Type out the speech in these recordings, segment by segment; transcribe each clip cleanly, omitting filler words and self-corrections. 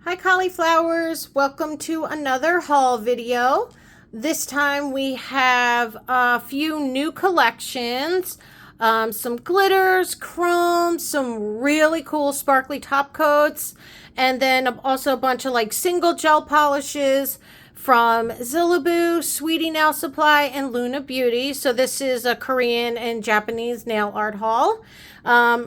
Hi cauliflowers, welcome to another haul video. This time we have a few new collections, some glitters, chrome, some really cool sparkly top coats, and then also a bunch of like single gel polishes from Zillabeau, Sweetie Nail Supply, and Luna Beauty. So this is a Korean and Japanese nail art haul.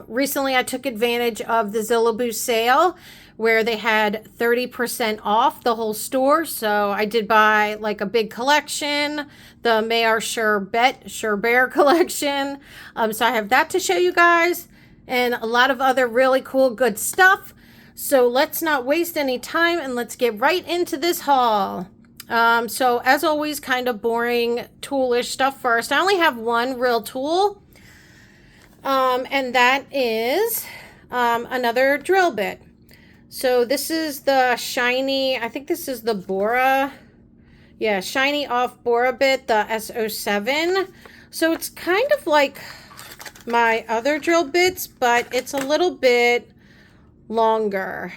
Recently I took advantage of the Zillabeau sale where they had 30% off the whole store. So I did buy like a big collection, the Mayor Sherbet collection. So I have that to show you guys and a lot of other really cool good stuff. So let's not waste any time and let's get right into this haul. So as always, kind of boring toolish stuff first. I only have one real tool, and that is another drill bit. So this is the shiny, I think this is the Bora, yeah, shiny off Bora bit, the S07. So it's kind of like my other drill bits, but it's a little bit longer.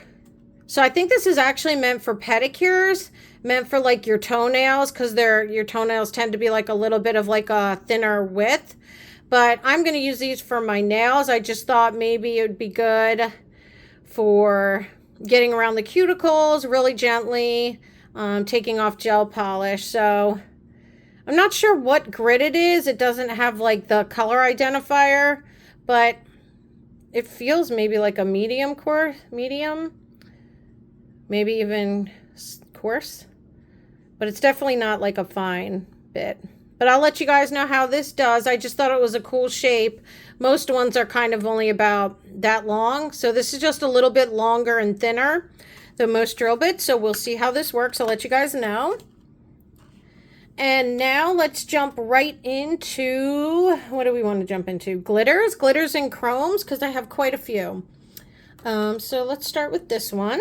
So I think this is actually meant for pedicures, meant for like your toenails, because your toenails tend to be like a little bit of like a thinner width. But I'm going to use these for my nails. I just thought maybe it would be good for getting around the cuticles really gently, taking off gel polish. So I'm not sure what grit it is. It doesn't have like the color identifier, but it feels maybe like a medium, maybe even coarse, but it's definitely not like a fine bit. But I'll let you guys know how this does. I just thought it was a cool shape. Most ones are kind of only about that long. So this is just a little bit longer and thinner than most drill bits. So we'll see how this works. I'll let you guys know. And now let's jump right into, what do we want to jump into? Glitters and chromes, because I have quite a few. So let's start with this one.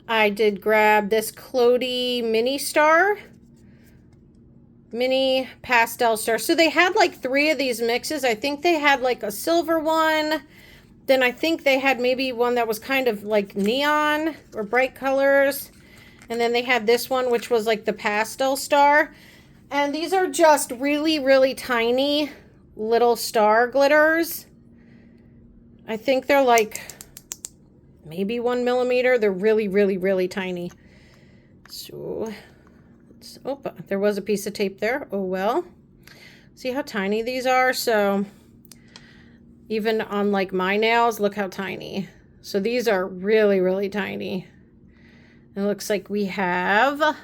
I did grab this Clody mini pastel star. So they had like 3 of these mixes. I think they had like a silver one. Then I think they had maybe one that was kind of like neon or bright colors. And then they had this one, which was like the pastel star. And these are just really, really tiny little star glitters. I think they're like maybe 1 millimeter. They're really, really, really tiny. So oh, there was a piece of tape there. Oh well. See how tiny these are? So even on like my nails, look how tiny. So these are really, really tiny. It looks like we have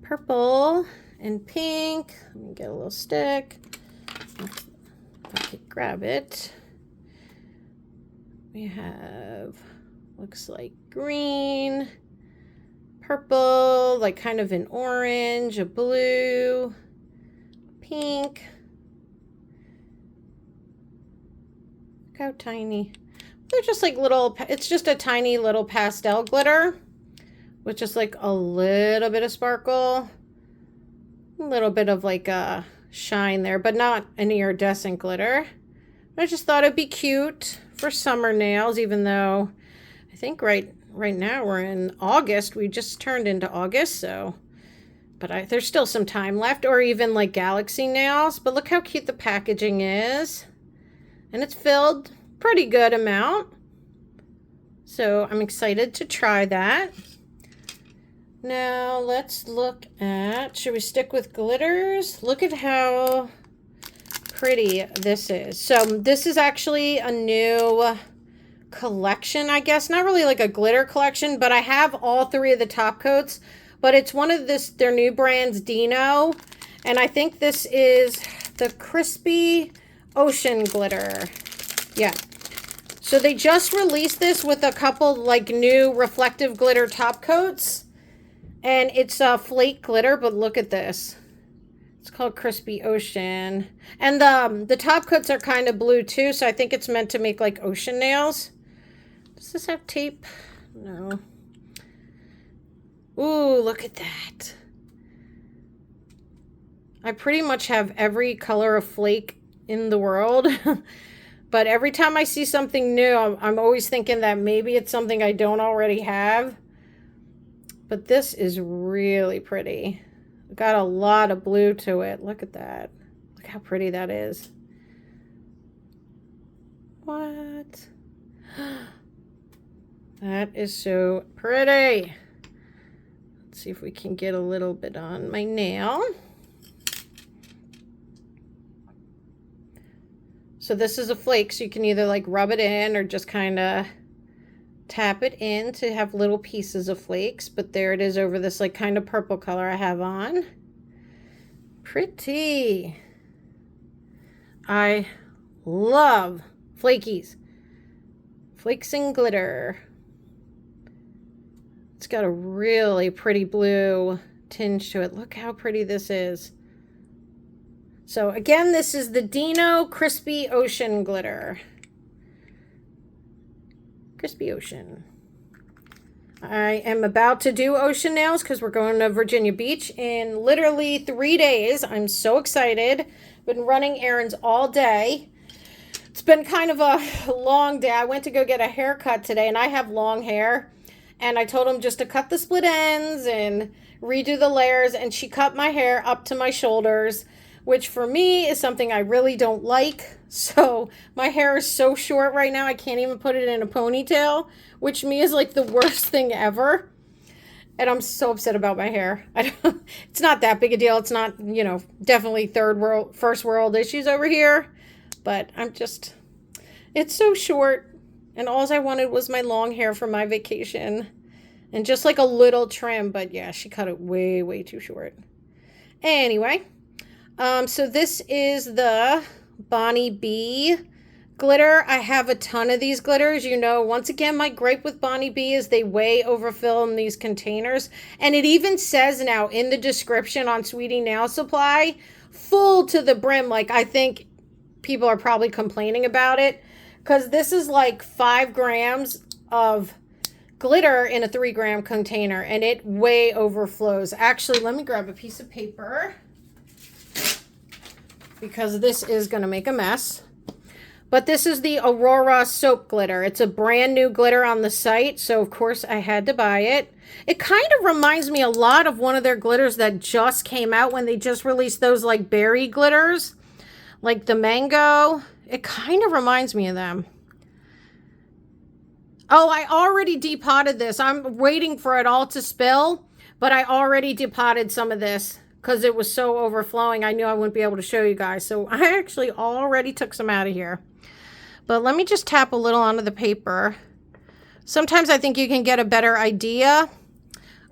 purple and pink. Let me get a little stick. Okay, grab it. We have, looks like green, purple, like kind of an orange, a blue, pink. Look how tiny. They're just like little, it's just a tiny little pastel glitter with just like a little bit of sparkle, a little bit of like a shine there, but not an iridescent glitter. I just thought it'd be cute for summer nails, even though I think right now we're in August. We just turned into August, so, but there's still some time left, or even like galaxy nails. But look how cute the packaging is, and it's filled pretty good amount. So I'm excited to try that. Now let's look at, should we stick with glitters? Look at how pretty this is. So this is actually a new collection, I guess. Not really like a glitter collection, but I have all 3 of the top coats. But it's one of their new brands, Dino. And I think this is the Crispy Ocean Glitter. Yeah. So they just released this with a couple like new reflective glitter top coats. And it's a flake glitter, but look at this. It's called Crispy Ocean. And the top coats are kind of blue too, so I think it's meant to make like ocean nails. Does this have tape? No. Ooh, look at that. I pretty much have every color of flake in the world. But every time I see something new, I'm always thinking that maybe it's something I don't already have. But this is really pretty. Got a lot of blue to it. Look at that. Look how pretty that is. What? That is so pretty. Let's see if we can get a little bit on my nail. So this is a flake, so you can either like rub it in or just kind of tap it in to have little pieces of flakes. But there it is over this like kind of purple color I have on. Pretty. I love flakies. Flakes and glitter. It's got a really pretty blue tinge to it. Look how pretty this is. So again, this is the Dino Crispy Ocean Glitter. Crispy Ocean. I am about to do ocean nails because we're going to Virginia Beach in literally 3 days. I'm so excited. Been running errands all day. It's been kind of a long day. I went to go get a haircut today, and I have long hair. And I told him just to cut the split ends and redo the layers. And she cut my hair up to my shoulders, which for me is something I really don't like. So my hair is so short right now, I can't even put it in a ponytail, which to me is like the worst thing ever. And I'm so upset about my hair. It's not that big a deal. It's not, you know, definitely first world issues over here. But it's so short. And all I wanted was my long hair for my vacation. And just like a little trim. But yeah, she cut it way, way too short. Anyway. So this is the Bonnie B glitter. I have a ton of these glitters. You know, once again, my gripe with Bonnie B is they way overfill in these containers. And it even says now in the description on Sweetie Nail Supply, full to the brim. Like, I think people are probably complaining about it. Because this is like 5 grams of glitter in a 3-gram container. And it way overflows. Actually, let me grab a piece of paper, because this is going to make a mess. But this is the Aurora soap glitter. It's a brand new glitter on the site, so of course I had to buy it. It kind of reminds me a lot of one of their glitters that just came out when they just released those like berry glitters, like the mango. It kind of reminds me of them. Oh, I already depotted this. I'm waiting for it all to spill, but I already depotted some of this. Because it was so overflowing, I knew I wouldn't be able to show you guys. So I actually already took some out of here. But let me just tap a little onto the paper. Sometimes I think you can get a better idea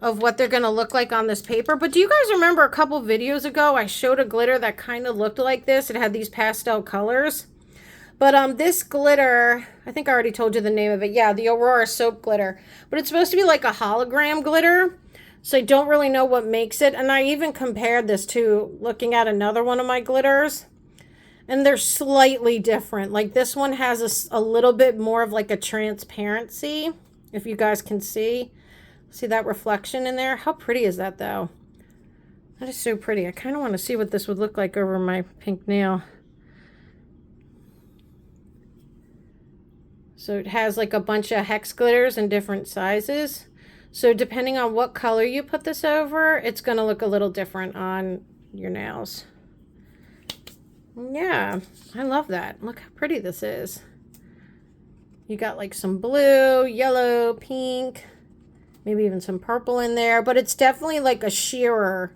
of what they're going to look like on this paper. But do you guys remember a couple videos ago, I showed a glitter that kind of looked like this? It had these pastel colors. But this glitter, I think I already told you the name of it. Yeah, the Aurora soap glitter. But it's supposed to be like a hologram glitter. So I don't really know what makes it. And I even compared this to looking at another one of my glitters. And they're slightly different. Like this one has a little bit more of like a transparency. If you guys can see. See that reflection in there? How pretty is that though? That is so pretty. I kind of want to see what this would look like over my pink nail. So it has like a bunch of hex glitters in different sizes. So depending on what color you put this over, it's going to look a little different on your nails. Yeah, I love that. Look how pretty this is. You got like some blue, yellow, pink, maybe even some purple in there. But it's definitely like a sheerer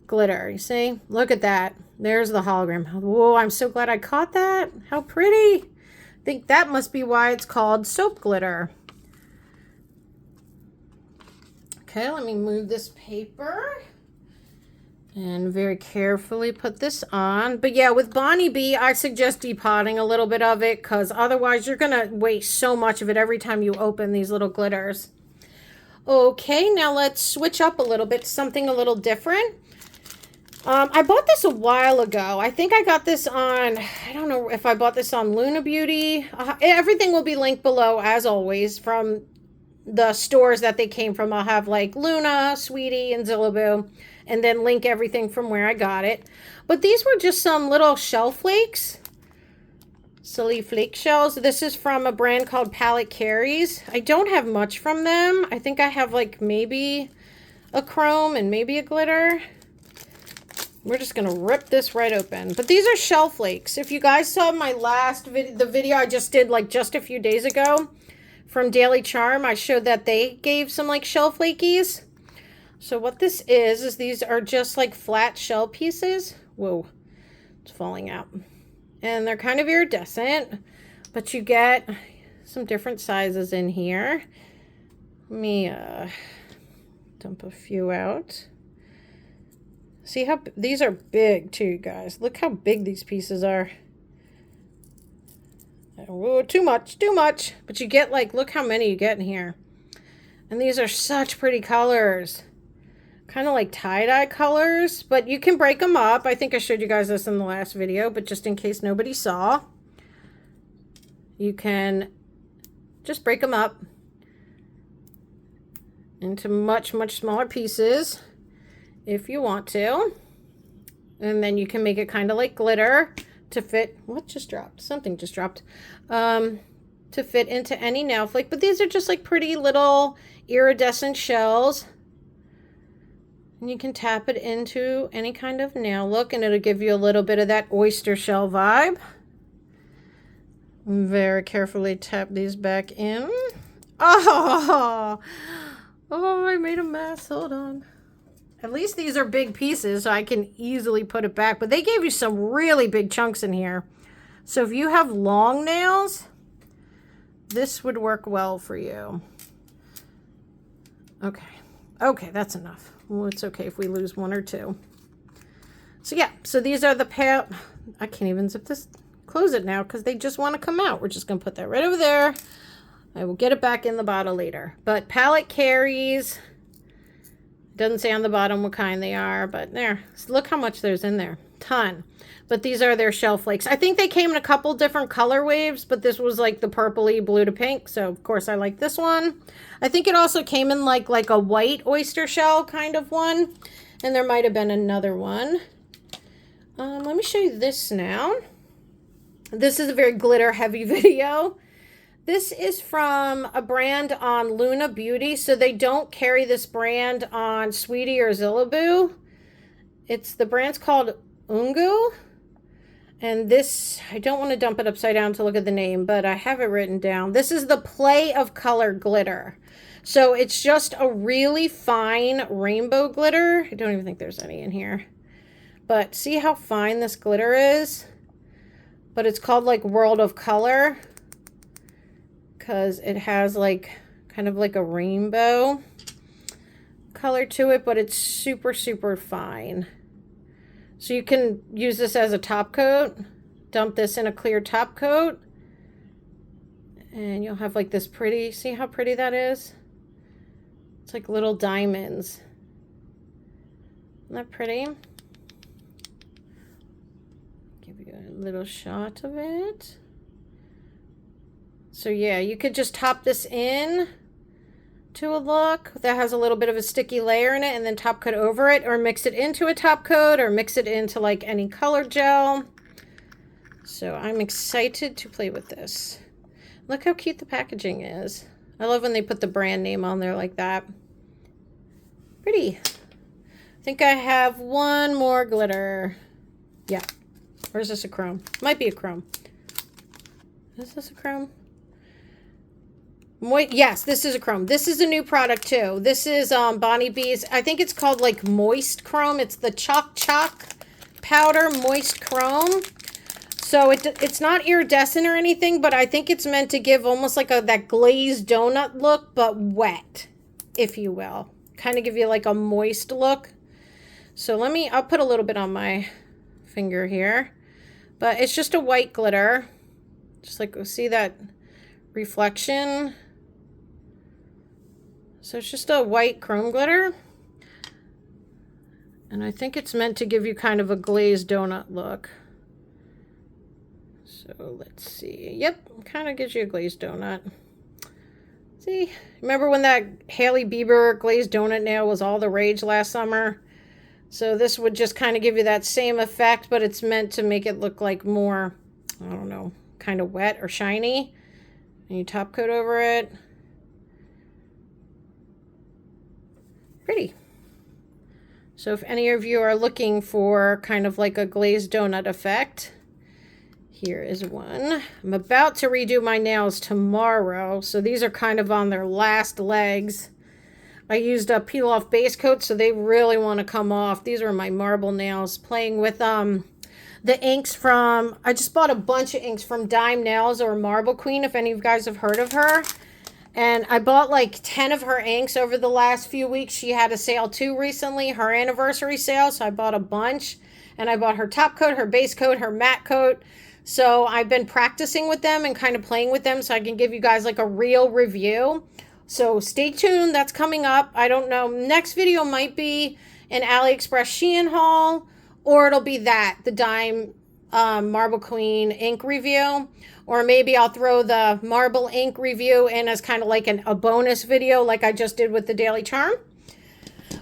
glitter. You see? Look at that. There's the hologram. Whoa, I'm so glad I caught that. How pretty. I think that must be why it's called soap glitter. Okay, let me move this paper and very carefully put this on. But yeah, with Bonnie B, I suggest depotting a little bit of it because otherwise you're going to waste so much of it every time you open these little glitters. Okay, now let's switch up a little bit to something a little different. I bought this a while ago. I think I got this on, I don't know if I bought this on Luna Beauty. Everything will be linked below as always from the stores that they came from. I'll have like Luna, Sweetie, and Zillabeau, and then link everything from where I got it. But these were just some little shell flakes. silly flake shells. This is from a brand called Palette Carries. I don't have much from them. I think I have like maybe a chrome and maybe a glitter. We're just gonna rip this right open. But these are shell flakes. If you guys saw my last video, the video I just did like just a few days ago from Daily Charm, I showed that they gave some like shell flakies. So what this is these are just like flat shell pieces. Whoa, it's falling out. And they're kind of iridescent, but you get some different sizes in here. Let me dump a few out. See how these are big too, you guys. Look how big these pieces are. Oh, too much. But you get like, look how many you get in here. And these are such pretty colors. Kind of like tie-dye colors, but you can break them up. I think I showed you guys this in the last video, but just in case nobody saw, you can just break them up into much smaller pieces if you want to. And then you can make it kind of like glitter to fit, what just dropped? Something just dropped. To fit into any nail flake. But these are just like pretty little iridescent shells. And you can tap it into any kind of nail look and it'll give you a little bit of that oyster shell vibe. Very carefully tap these back in. Oh, I made a mess. Hold on. At least these are big pieces, so I can easily put it back. But they gave you some really big chunks in here. So if you have long nails, this would work well for you. Okay, that's enough. Well, it's okay if we lose one or two. So yeah, so these are the pair. I can't even zip this, close it now because they just want to come out. We're just going to put that right over there. I will get it back in the bottle later. But Palette Carries. Doesn't say on the bottom what kind they are, but there. So look how much there's in there. Ton. But these are their shell flakes. I think they came in a couple different color waves, but this was like the purpley blue to pink. So of course I like this one. I think it also came in like a white oyster shell kind of one. And there might have been another one. Let me show you this now. This is a very glitter heavy video. This is from a brand on Luna Beauty. So they don't carry this brand on Sweetie or Zillabeau. The brand's called Ungu. And this, I don't want to dump it upside down to look at the name, but I have it written down. This is the Play of Color glitter. So it's just a really fine rainbow glitter. I don't even think there's any in here. But see how fine this glitter is? But it's called like World of Color. Because it has like kind of like a rainbow color to it, but it's super fine. So you can use this as a top coat, dump this in a clear top coat, and you'll have like this pretty, see how pretty that is? It's like little diamonds. Isn't that pretty? Give you a little shot of it. So yeah, you could just top this in to a look that has a little bit of a sticky layer in it and then top coat over it, or mix it into a top coat, or mix it into like any color gel. So I'm excited to play with this. Look how cute the packaging is. I love when they put the brand name on there like that. Pretty. I think I have one more glitter. Yeah. Or is this a chrome? Might be a chrome. Is this a chrome? Yes, this is a chrome. This is a new product too. This is Bonnie B's. I think it's called like Moist Chrome. It's the Chalk Powder Moist Chrome. So it's not iridescent or anything, but I think it's meant to give almost like that glazed donut look, but wet, if you will. Kind of give you like a moist look. So I'll put a little bit on my finger here. But it's just a white glitter. Just like, see that reflection? So it's just a white chrome glitter. And I think it's meant to give you kind of a glazed donut look. So let's see. Yep, kind of gives you a glazed donut. See, remember when that Hailey Bieber glazed donut nail was all the rage last summer? So this would just kind of give you that same effect, but it's meant to make it look like more, I don't know, kind of wet or shiny. And you top coat over it. Pretty. So if any of you are looking for kind of like a glazed donut effect, here is one. I'm about to redo my nails tomorrow, so these are kind of on their last legs. I used a peel off base coat, so they really want to come off. These are my marble nails. Playing with the inks from, I just bought a bunch of inks from Dime Nails or Marble Queen, if any of you guys have heard of her. And I bought like 10 of her inks over the last few weeks. She had a sale too recently, her anniversary sale, so I bought a bunch. And I bought her top coat, her base coat, her matte coat. So I've been practicing with them and kind of playing with them so I can give you guys like a real review. So stay tuned, that's coming up. I don't know, next video might be an AliExpress Shein haul, or it'll be the Dime Marble Queen ink review. Or maybe I'll throw the marble ink review in as kind of like a bonus video like I just did with the Daily Charm.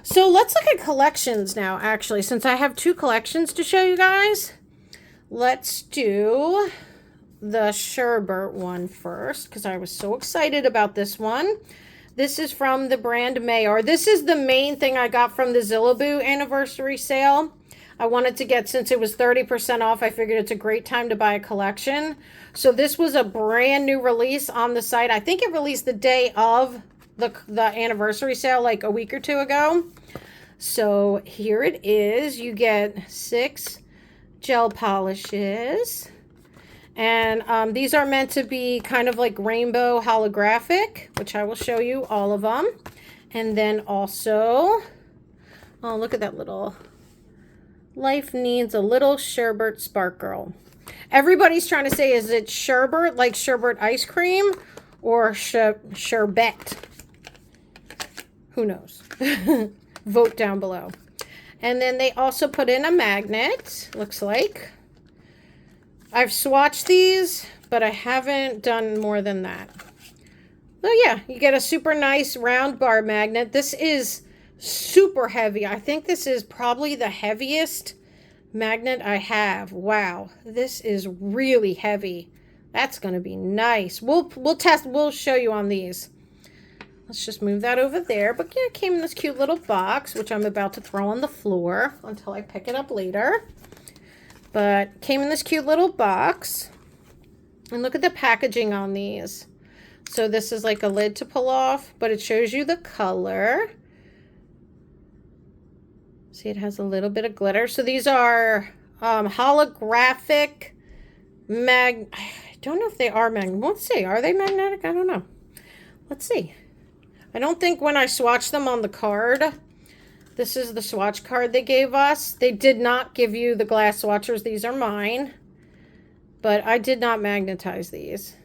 So let's look at collections now, actually, since I have 2 collections to show you guys. Let's do the Sherbet one first, because I was so excited about this one. This is from the brand Mayor. This is the main thing I got from the Zillabeau anniversary sale. I wanted to get, since it was 30% off, I figured it's a great time to buy a collection. So this was a brand new release on the site. I think it released the day of the anniversary sale, like a week or 2 ago. So here it is. You get 6 gel polishes. And these are meant to be kind of like rainbow holographic, which I will show you all of them. And then also, oh, look at that little... Life needs a little sherbet sparkle. Everybody's trying to say, is it sherbet, like sherbet ice cream, or sherbet? Who knows? Vote down below. And then they also put in a magnet, looks like. I've swatched these, but I haven't done more than that. Oh yeah, you get a super nice round bar magnet. This is super heavy. I think this is probably the heaviest magnet I have. Wow, this is really heavy. That's going to be nice. We'll test, we'll show you on these. Let's just move that over there. But yeah, it came in this cute little box, which I'm about to throw on the floor until I pick it up later. But came in this cute little box. And look at the packaging on these. So this is like a lid to pull off, but it shows you the color. See, it has a little bit of glitter. So these are holographic I don't know if they are magnetic. Let's see. Are they magnetic? I don't know. Let's see. I don't think when I swatched them on the card, this is the swatch card they gave us. They did not give you the glass swatchers. These are mine. But I did not magnetize these.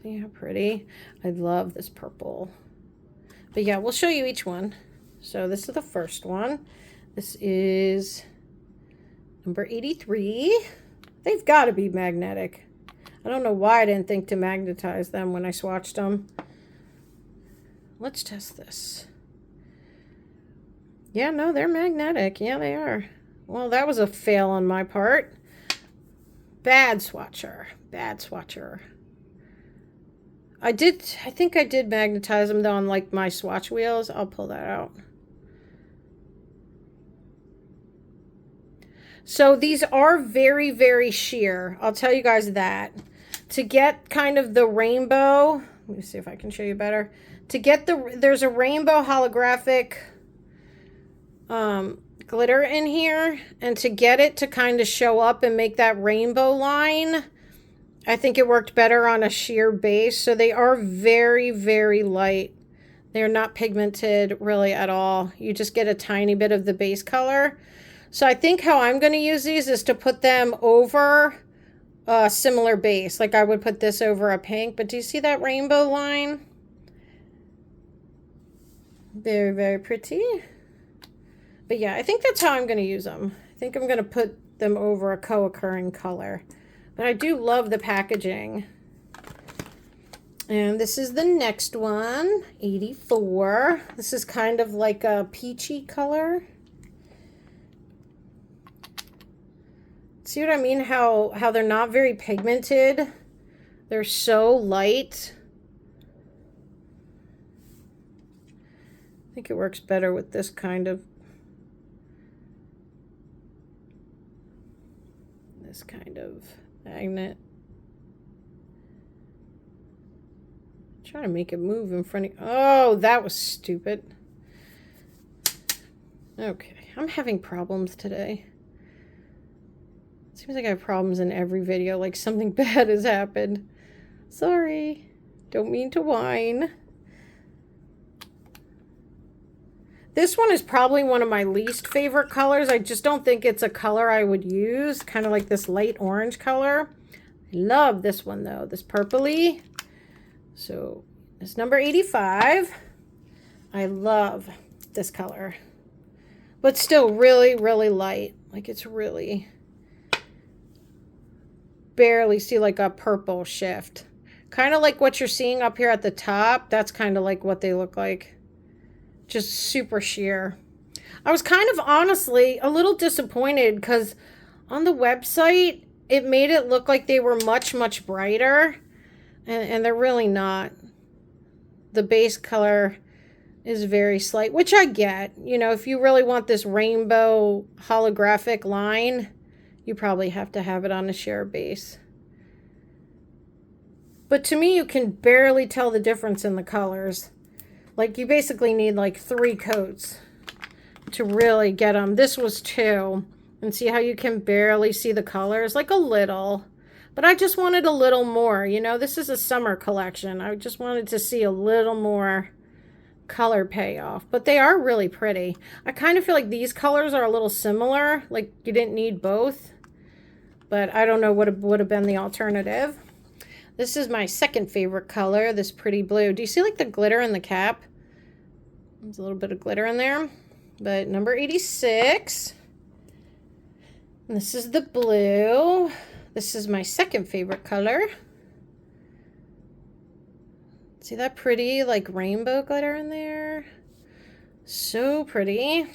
See how pretty? I love this purple. But yeah, we'll show you each one. So this is the first one. This is number 83. They've got to be magnetic. I don't know why I didn't think to magnetize them when I swatched them. Let's test this. Yeah, no, they're magnetic. Yeah, they are. Well, that was a fail on my part. Bad swatcher. Bad swatcher. I think I did magnetize them though on like my swatch wheels. I'll pull that out. So these are very, very sheer. I'll tell you guys that. To get kind of the rainbow, let me see if I can show you better. To get there's a rainbow holographic glitter in here. And to get it to kind of show up and make that rainbow line, I think it worked better on a sheer base. So they are very, very light. They're not pigmented really at all. You just get a tiny bit of the base color. So I think how I'm going to use these is to put them over a similar base. Like I would put this over a pink. But do you see that rainbow line? Very, very pretty. But yeah, I think that's how I'm going to use them. I think I'm going to put them over a co-occurring color. But I do love the packaging. And this is the next one, 84. This is kind of like a peachy color. See what I mean? How they're not very pigmented. They're so light. I think it works better with this kind of magnet. Trying to make it move in front of you. Oh, that was stupid. Okay, I'm having problems today. Seems like I have problems in every video, like something bad has happened. Sorry, don't mean to whine. This one is probably one of my least favorite colors. I just don't think it's a color I would use. Kind of like this light orange color. I love this one though, this purpley. So it's number 85. I love this color. But still really, really light. Like it's really barely see like a purple shift. Kind of like what you're seeing up here at the top. That's kind of like what they look like. Just super sheer. I was kind of honestly a little disappointed because on the website, it made it look like they were much, much brighter. And they're really not. The base color is very slight, which I get. You know, if you really want this rainbow holographic line, you probably have to have it on a sheer base. But to me, you can barely tell the difference in the colors. Like, you basically need like 3 coats to really get them. This was 2. And see how you can barely see the colors? Like a little. But I just wanted a little more. You know, this is a summer collection. I just wanted to see a little more color payoff. But they are really pretty. I kind of feel like these colors are a little similar. Like, you didn't need both. But I don't know what would have been the alternative. This is my second favorite color, this pretty blue. Do you see like the glitter in the cap? There's a little bit of glitter in there. But number 86. And this is the blue. This is my second favorite color. See that pretty like rainbow glitter in there? So pretty.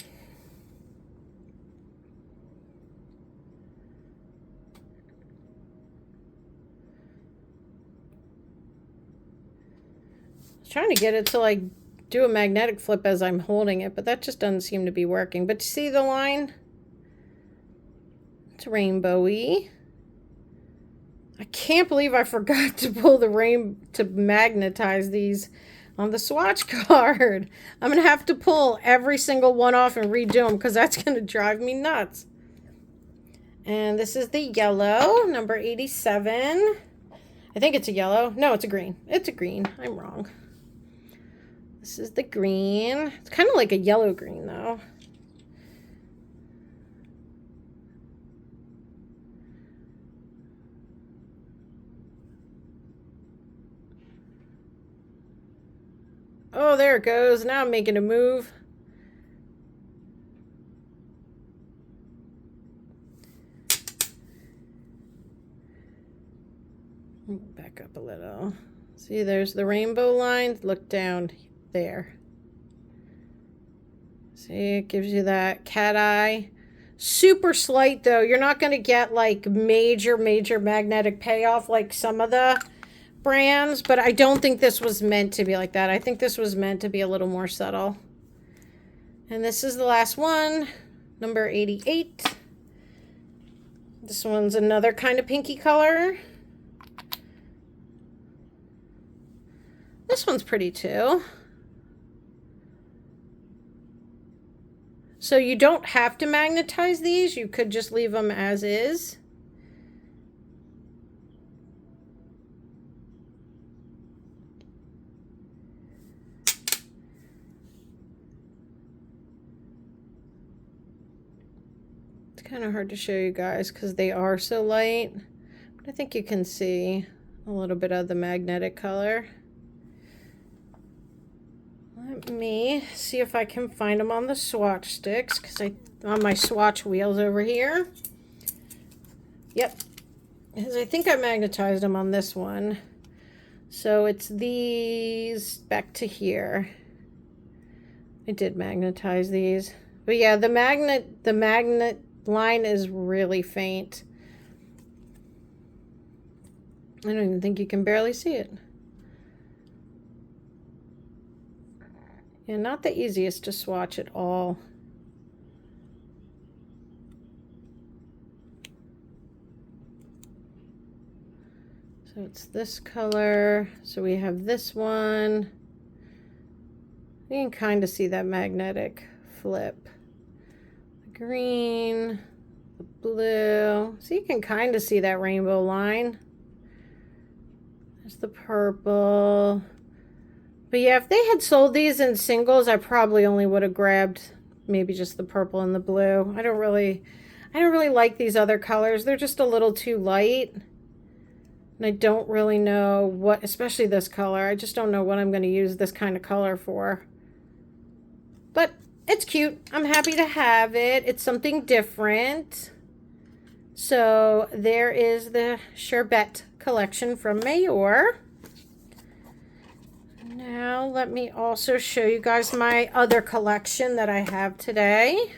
Trying to get it to like do a magnetic flip as I'm holding it, but that just doesn't seem to be working. But see the line? It's rainbowy. I can't believe I forgot to pull the to magnetize these on the swatch card. I'm gonna have to pull every single one off and redo them because that's gonna drive me nuts. And this is the yellow, number 87. I think it's a yellow. No, it's a green. It's a green. I'm wrong. This is the green. It's kind of like a yellow green though. Oh, there it goes. Now I'm making a move. Back up a little. See, there's the rainbow lines. Look down there. See, it gives you that cat eye. Super slight though. You're not going to get like major magnetic payoff like some of the brands, but I don't think this was meant to be like that. I think this was meant to be a little more subtle. And this is the last one, number 88. This one's another kind of pinky color. This one's pretty too. So you don't have to magnetize these. You could just leave them as is. It's kind of hard to show you guys because they are so light. But I think you can see a little bit of the magnetic color. Let me see if I can find them on the swatch sticks because on my swatch wheels over here. Yep, because I think I magnetized them on this one. So it's these back to here. I did magnetize these, but yeah, the magnet line is really faint. I don't even think you can barely see it. Yeah, not the easiest to swatch at all. So it's this color. So we have this one. You can kind of see that magnetic flip. The green, the blue. So you can kind of see that rainbow line. There's the purple. But yeah, if they had sold these in singles, I probably only would have grabbed maybe just the purple and the blue. I don't really like these other colors. They're just a little too light. And I don't really know what, especially this color. I just don't know what I'm going to use this kind of color for. But it's cute. I'm happy to have it. It's something different. So there is the Sherbet collection from Mayor. Now let me also show you guys my other collection that I have today,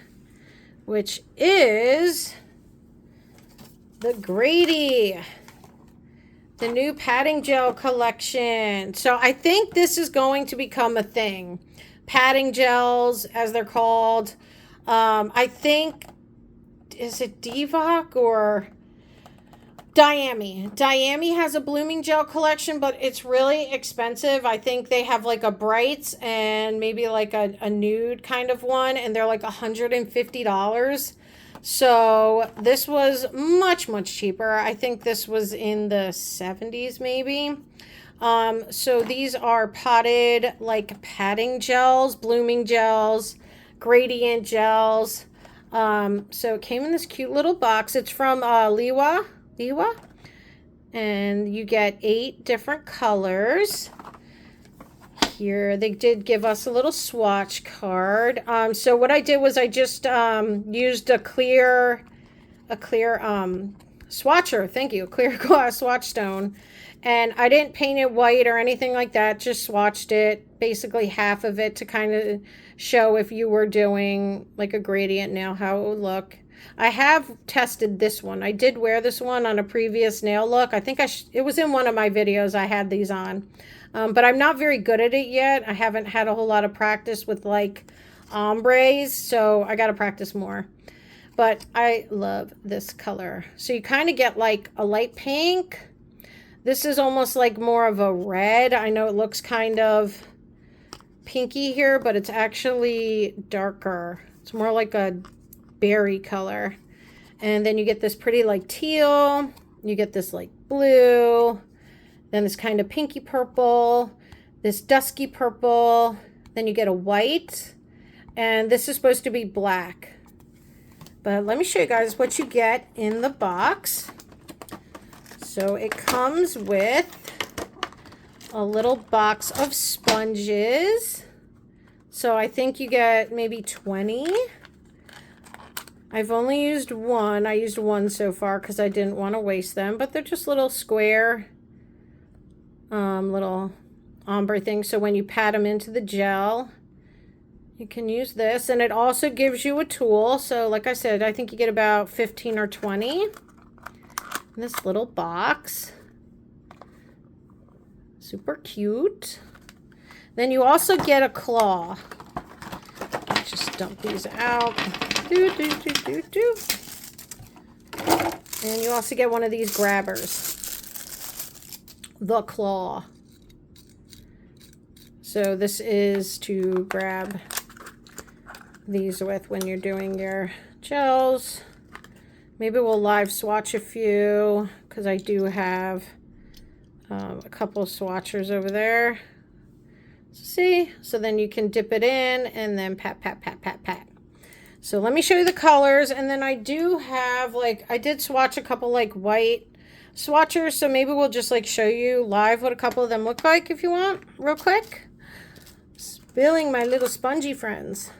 which is the Grady, the new padding gel collection. So I think this is going to become a thing. Padding gels, as they're called. I think, is it Divock or Diami? Diami has a blooming gel collection, but it's really expensive. I think they have like a brights and maybe like a nude kind of one, and they're like $150. So this was much, much cheaper. I think this was in the 70s maybe. So these are potted like padding gels, blooming gels, gradient gels. So it came in this cute little box. It's from Liwa, and you get 8 different colors. Here they did give us a little swatch card. So what I did was I just used a clear swatcher. Thank you, clear glass swatch stone. And I didn't paint it white or anything like that, just swatched it, basically half of it, to kind of show if you were doing like a gradient nail, how it would look. I have tested this one. I did wear this one on a previous nail look. I think it was in one of my videos I had these on. But I'm not very good at it yet. I haven't had a whole lot of practice with like ombres, so I got to practice more. But I love this color. So you kind of get like a light pink. This is almost like more of a red. I know it looks kind of pinky here, but it's actually darker. It's more like a berry color. And then you get this pretty like teal. You get this like blue. Then this kind of pinky purple. This dusky purple. Then you get a white. And this is supposed to be black. But let me show you guys what you get in the box. So it comes with a little box of sponges. So I think you get maybe 20. I've only used one. I used one so far because I didn't want to waste them. But they're just little square, little ombre things. So when you pat them into the gel, you can use this. And it also gives you a tool. So like I said, I think you get about 15 or 20. This little box, super cute. Then you also get a claw. Let's just dump these out. And you also get one of these grabbers, the claw. So this is to grab these with when you're doing your gels. Maybe we'll live swatch a few because I do have a couple swatchers over there. See? So then you can dip it in and then pat, pat, pat, pat, pat. So let me show you the colors. And then I do have like, I did swatch a couple like white swatchers. So maybe we'll just like show you live what a couple of them look like if you want, real quick. Spilling my little spongy friends.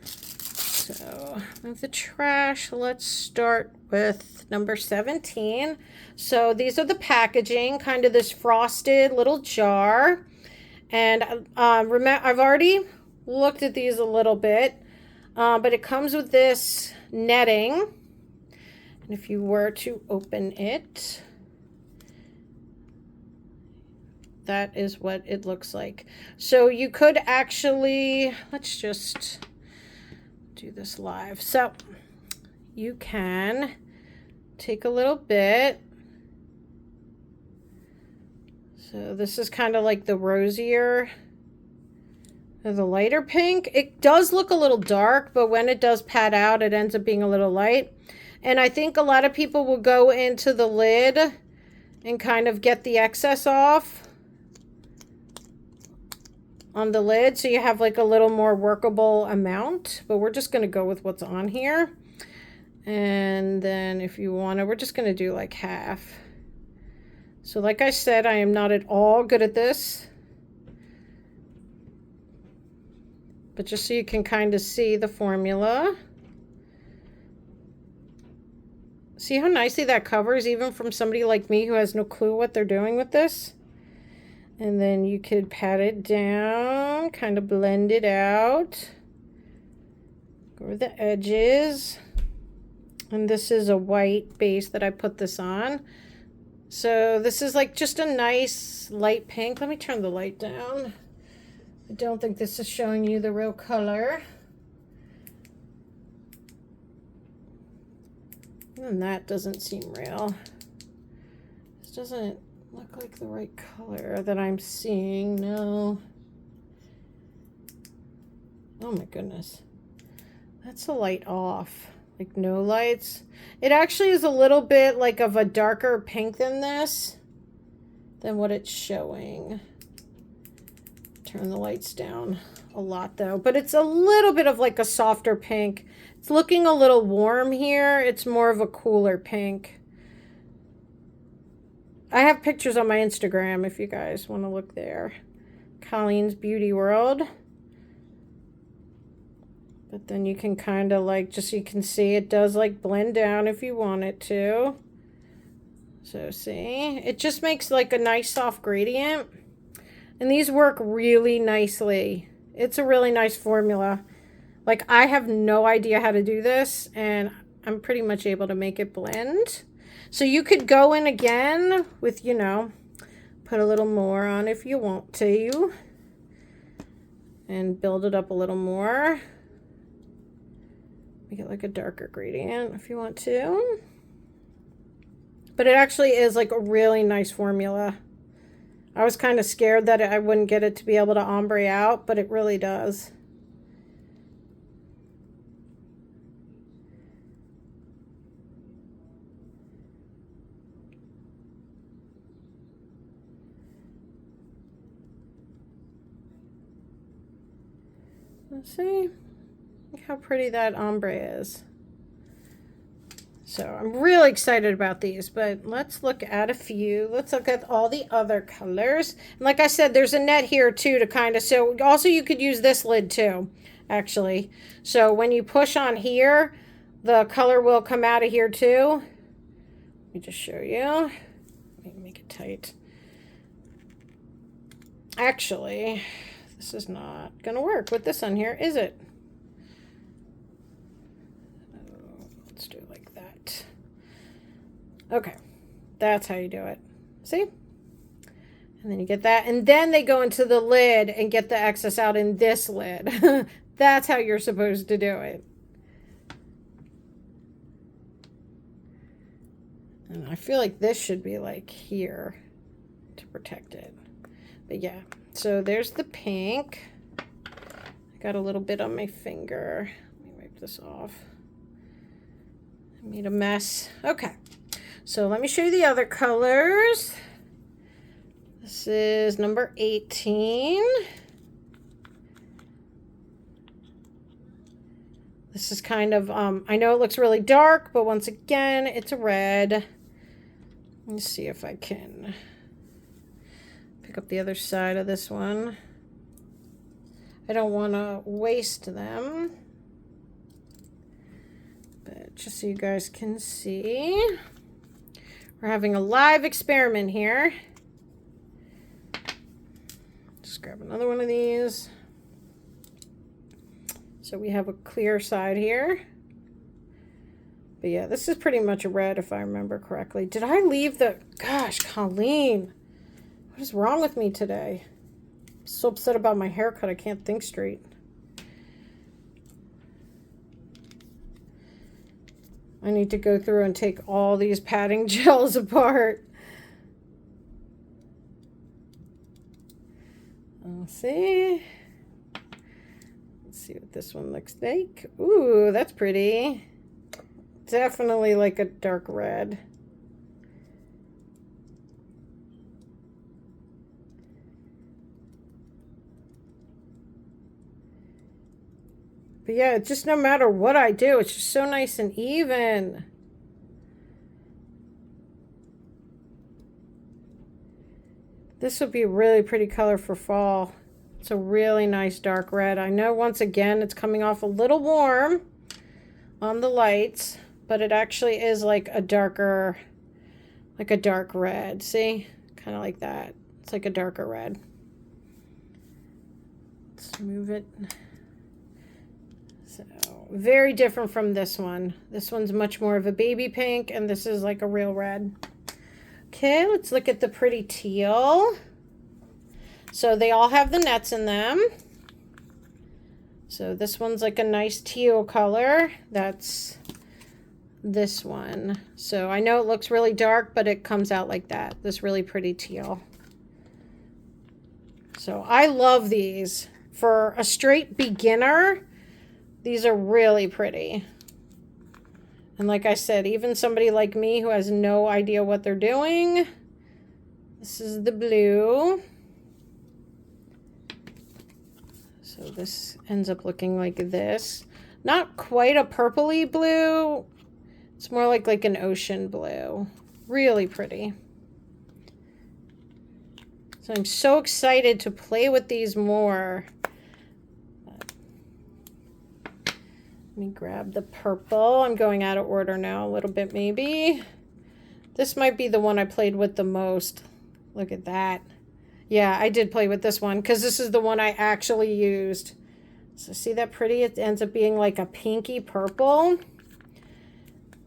So with the trash, let's start with number 17. So these are the packaging, kind of this frosted little jar. And remember, I've already looked at these a little bit, but it comes with this netting. And if you were to open it, that is what it looks like. So you could actually, let's just do this live. So you can take a little bit. So this is kind of like the rosier, or the lighter pink. It does look a little dark, but when it does pat out, it ends up being a little light. And I think a lot of people will go into the lid and kind of get the excess off on the lid, so you have like a little more workable amount. But we're just going to go with what's on here. And then if you want to, we're just going to do like half. So like I said, I am not at all good at this. But just so you can kind of see the formula. See how nicely that covers, even from somebody like me who has no clue what they're doing with this. And then you could pat it down, kind of blend it out. Go over the edges. And this is a white base that I put this on. So this is like just a nice light pink. Let me turn the light down. I don't think this is showing you the real color. And that doesn't seem real. This doesn't look like the right color that I'm seeing. No. Oh my goodness. That's a light off. Like no lights. It actually is a little bit like of a darker pink than this, than what it's showing. Turn the lights down a lot though, but it's a little bit of like a softer pink. It's looking a little warm here. It's more of a cooler pink. I have pictures on my Instagram if you guys want to look there. Colleen's Beauty World. But then you can kind of like, just so you can see, it does like blend down if you want it to. So see, it just makes like a nice soft gradient. And these work really nicely. It's a really nice formula. Like I have no idea how to do this, and I'm pretty much able to make it blend. So you could go in again with, you know, put a little more on if you want to. And build it up a little more. Make it like a darker gradient if you want to. But it actually is like a really nice formula. I was kind of scared that I wouldn't get it to be able to ombre out, but it really does. Let's see. Look how pretty that ombre is. So I'm really excited about these, but let's look at a few. Let's look at all the other colors. And like I said, there's a net here too to kind of, so also you could use this lid too, actually. So when you push on here, the color will come out of here too. Let me just show you. Let me make it tight. Actually, this is not gonna work with this on here, is it? Let's do it like that. Okay, that's how you do it. See? And then you get that, and then they go into the lid and get the excess out in this lid. That's how you're supposed to do it. And I feel like this should be like here to protect it. But yeah, so there's the pink. I got a little bit on my finger. Let me wipe this off. I made a mess. Okay, so let me show you the other colors. This is number 18. This is kind of, I know it looks really dark, but once again, it's a red. Let's see if I can pick up the other side of this one. I don't want to waste them, but just so you guys can see, we're having a live experiment here. Just grab another one of these. So we have a clear side here. But yeah, this is pretty much a red if I remember correctly. Did I leave the, gosh, Colleen, What is wrong with me today? I'm so upset about my haircut, I can't think straight. I need to go through and take all these padding gels apart. Let's see. Let's see what this one looks like. Ooh, that's pretty. Definitely like a dark red. But yeah, it's just no matter what I do, it's just so nice and even. This would be a really pretty color for fall. It's a really nice dark red. I know once again it's coming off a little warm on the lights, but it actually is like a darker, like a dark red. See? Kind of like that. It's like a darker red. Let's move it. So, very different from this one. This one's much more of a baby pink, and this is like a real red. Okay, let's look at the pretty teal. So they all have the nets in them. So this one's like a nice teal color. That's this one. So I know it looks really dark, but it comes out like that. This really pretty teal. So I love these. For a straight beginner, these are really pretty. And like I said, even somebody like me who has no idea what they're doing, this is the blue. So this ends up looking like this. Not quite a purpley blue. It's more like an ocean blue. Really pretty. So I'm so excited to play with these more. Let me grab the purple. I'm going out of order now a little bit maybe. This might be the one I played with the most. Look at that. Yeah, I did play with this one because this is the one I actually used. So see that pretty? It ends up being like a pinky purple.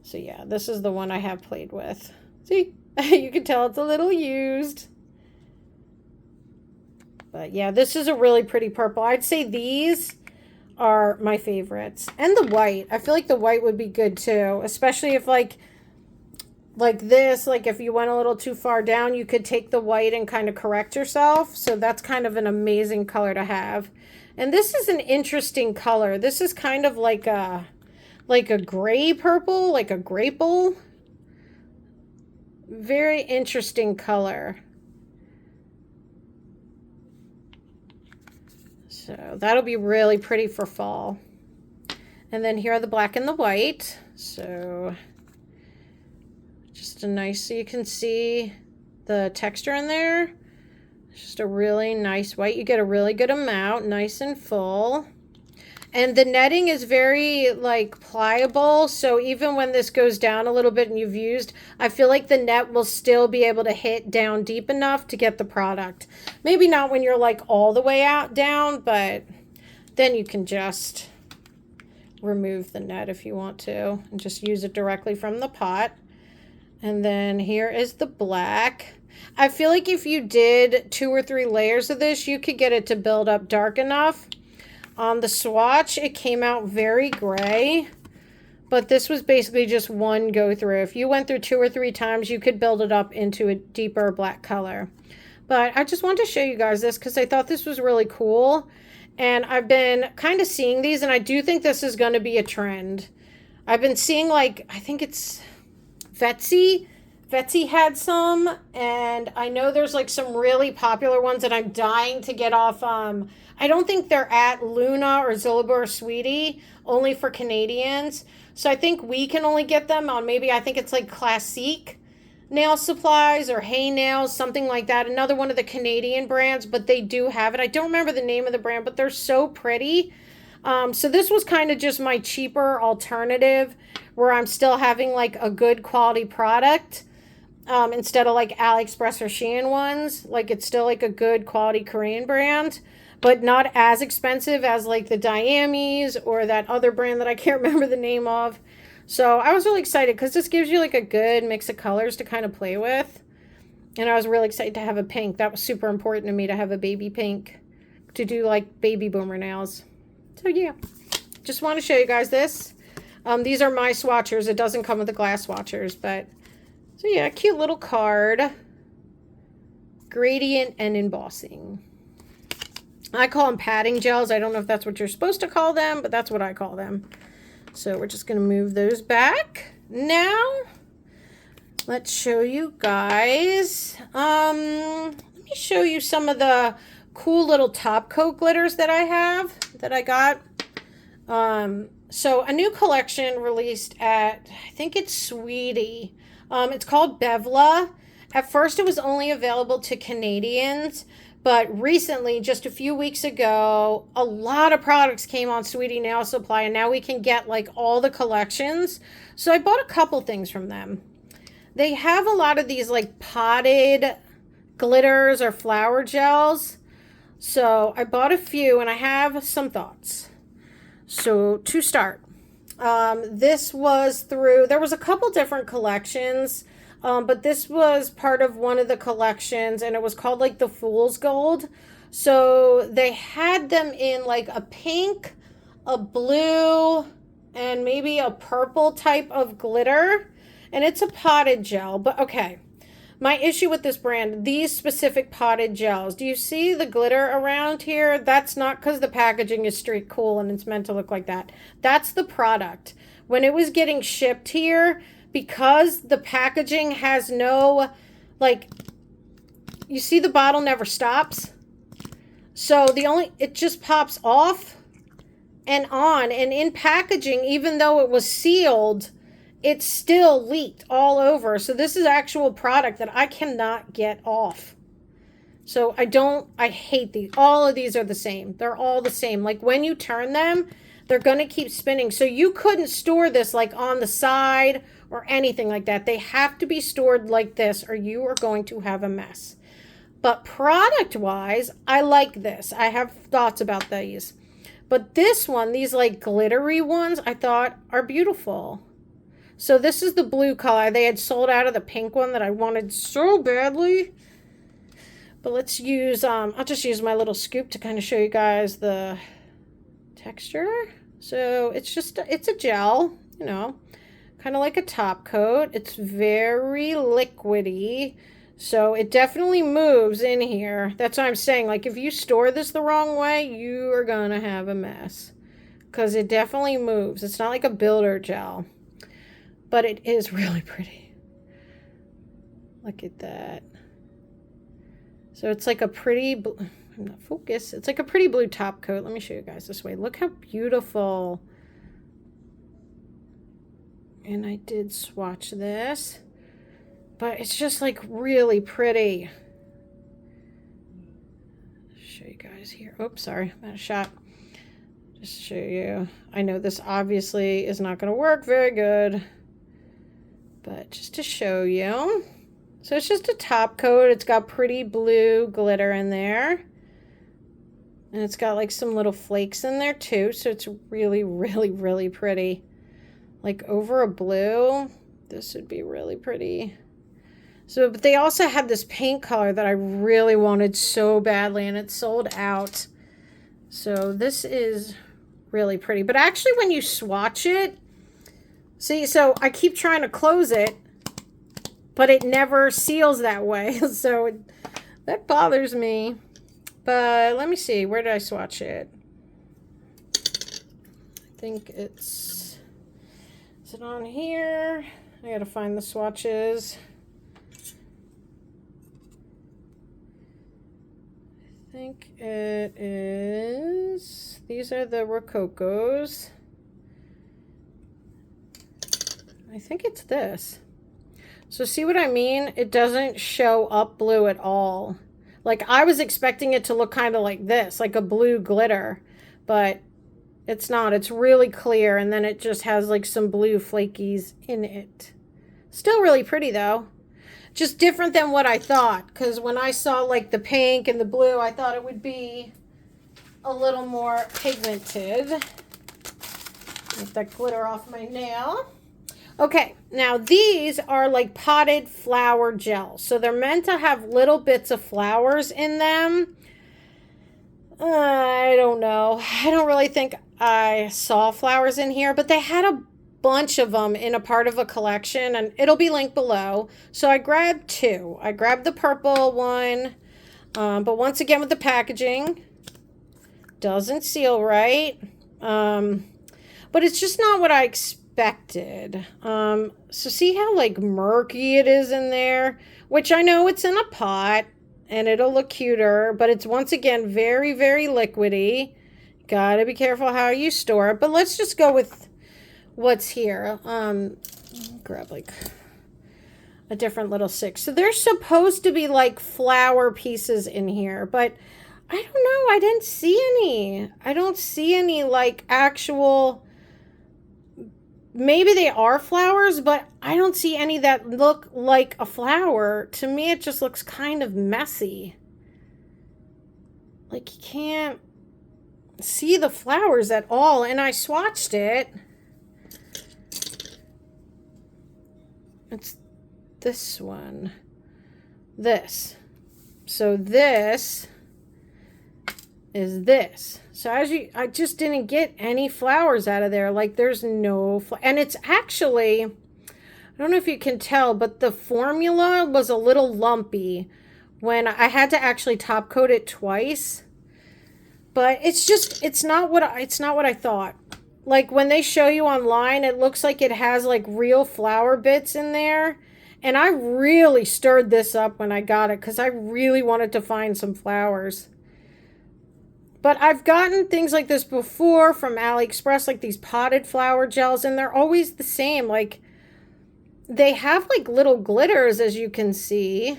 So yeah, this is the one I have played with. See? You can tell it's a little used. But yeah, this is a really pretty purple. I'd say these are my favorites. And the white. I feel like the white would be good too. Especially if like this, like if you went a little too far down, you could take the white and kind of correct yourself. So that's kind of an amazing color to have. And this is an interesting color. This is kind of like a gray purple, like a grapple. Very interesting color. So that'll be really pretty for fall. And then here are the black and the white. So just a nice, so you can see the texture in there. Just a really nice white. You get a really good amount, nice and full. And the netting is very like pliable. So even when this goes down a little bit and you've used, I feel like the net will still be able to hit down deep enough to get the product. Maybe not when you're like all the way out down, but then you can just remove the net if you want to and just use it directly from the pot. And then here is the black. I feel like if you did 2 or 3 layers of this, you could get it to build up dark enough. On the swatch, it came out very gray, but this was basically just one go through. If you went through 2 or 3 times, you could build it up into a deeper black color. But I just wanted to show you guys this because I thought this was really cool. And I've been kind of seeing these, and I do think this is going to be a trend. I've been seeing, like, I think it's Vetsy. Vetsy had some, and I know there's like some really popular ones that I'm dying to get off. I don't think they're at Luna or Zillabeau or Sweetie, only for Canadians. So I think we can only get them on maybe, I think it's like Classique Nail Supplies or Hey Nails, something like that. Another one of the Canadian brands, but they do have it. I don't remember the name of the brand, but they're so pretty. So this was kind of just my cheaper alternative where I'm still having like a good quality product. Instead of like AliExpress or Shein ones, like it's still like a good quality Korean brand, but not as expensive as like the Diamis or that other brand that I can't remember the name of. So I was really excited because this gives you like a good mix of colors to kind of play with. And I was really excited to have a pink. That was super important to me to have a baby pink to do like baby boomer nails. So yeah, just want to show you guys this. These are my swatchers. It doesn't come with the glass swatchers, but so yeah, cute little card. Gradient and embossing. I call them padding gels. I don't know if that's what you're supposed to call them, but that's what I call them. So we're just going to move those back. Now, let's show you guys. Let me show you some of the cool little top coat glitters that I have, that I got. So a new collection released at, I think it's Sweetie. It's called Bevla. At first it was only available to Canadians, but recently, just a few weeks ago, a lot of products came on Sweetie Nail Supply, and now we can get like all the collections. So I bought a couple things from them. They have a lot of these like potted glitters or flower gels. So I bought a few, and I have some thoughts. So to start, this was through, there was a couple different collections. But this was part of one of the collections, and it was called like the Fool's Gold. So they had them in like a pink, a blue, and maybe a purple type of glitter. And it's a potted gel. But okay, my issue with this brand, these specific potted gels, do you see the glitter around here? That's not because the packaging is street cool and it's meant to look like that. That's the product. When it was getting shipped here, because the packaging has no, like, you see the bottle never stops. So it just pops off and on. And in packaging, even though it was sealed, it still leaked all over. So this is actual product that I cannot get off. So I hate these. All of these are the same. They're all the same. Like when you turn them, they're going to keep spinning. So you couldn't store this like on the side or anything like that. They have to be stored like this, or you are going to have a mess. But product-wise, I like this. I have thoughts about these. But this one, these like glittery ones, I thought are beautiful. So this is the blue color. They had sold out of the pink one that I wanted so badly. But let's use, I'll just use my little scoop to kind of show you guys the texture. So it's a gel, you know, kind of like a top coat. It's very liquidy, so it definitely moves in here. That's what I'm saying. Like if you store this the wrong way, you are gonna have a mess because it definitely moves. It's not like a builder gel, but it is really pretty. Look at that. So it's like a pretty, I'm not focused. It's like a pretty blue top coat. Let me show you guys this way. Look how beautiful. And I did swatch this, but it's just like really pretty. Show you guys here. Oops, sorry, I'm out of shot. Just show you. I know this obviously is not going to work very good, but just to show you. So it's just a top coat. It's got pretty blue glitter in there. And it's got like some little flakes in there too. So it's really, really, really pretty. Like over a blue, this would be really pretty. So, but they also had this paint color that I really wanted so badly, and it's sold out. So this is really pretty. But actually when you swatch it, see, so I keep trying to close it, but it never seals that way. So that bothers me. But let me see, where did I swatch it? I think it's... Is it on here? I gotta find the swatches. I think it is. These are the Rococos. I think it's this. So see what I mean? It doesn't show up blue at all. Like I was expecting it to look kind of like this, like a blue glitter, but it's not. It's really clear, and then it just has like some blue flakies in it. Still really pretty though. Just different than what I thought, because when I saw like the pink and the blue, I thought it would be a little more pigmented. Get that glitter off my nail. Okay, now these are like potted flower gels. So they're meant to have little bits of flowers in them. I don't know. I don't really think I saw flowers in here, but they had a bunch of them in a part of a collection, and it'll be linked below. So I grabbed two. I grabbed the purple one, but once again with the packaging, doesn't seal right. But it's just not what I expected. So see how like murky it is in there? Which I know it's in a pot and it'll look cuter, but it's once again very, very liquidy. Gotta be careful how you store it. But let's just go with what's here. Grab like a different little stick. So there's supposed to be like flower pieces in here, but I don't know. I didn't see any. I don't see any like actual, maybe they are flowers, but I don't see any that look like a flower. To me, it just looks kind of messy. Like you can't see the flowers at all. And I swatched it. It's this one. This. So this is this. So I just didn't get any flowers out of there. Like there's no, and it's actually, I don't know if you can tell, but the formula was a little lumpy when I had to actually top coat it twice. But it's just, it's not what I thought. Like when they show you online, it looks like it has like real flower bits in there. And I really stirred this up when I got it because I really wanted to find some flowers. But I've gotten things like this before from AliExpress, like these potted flower gels, and they're always the same. Like, they have like little glitters, as you can see,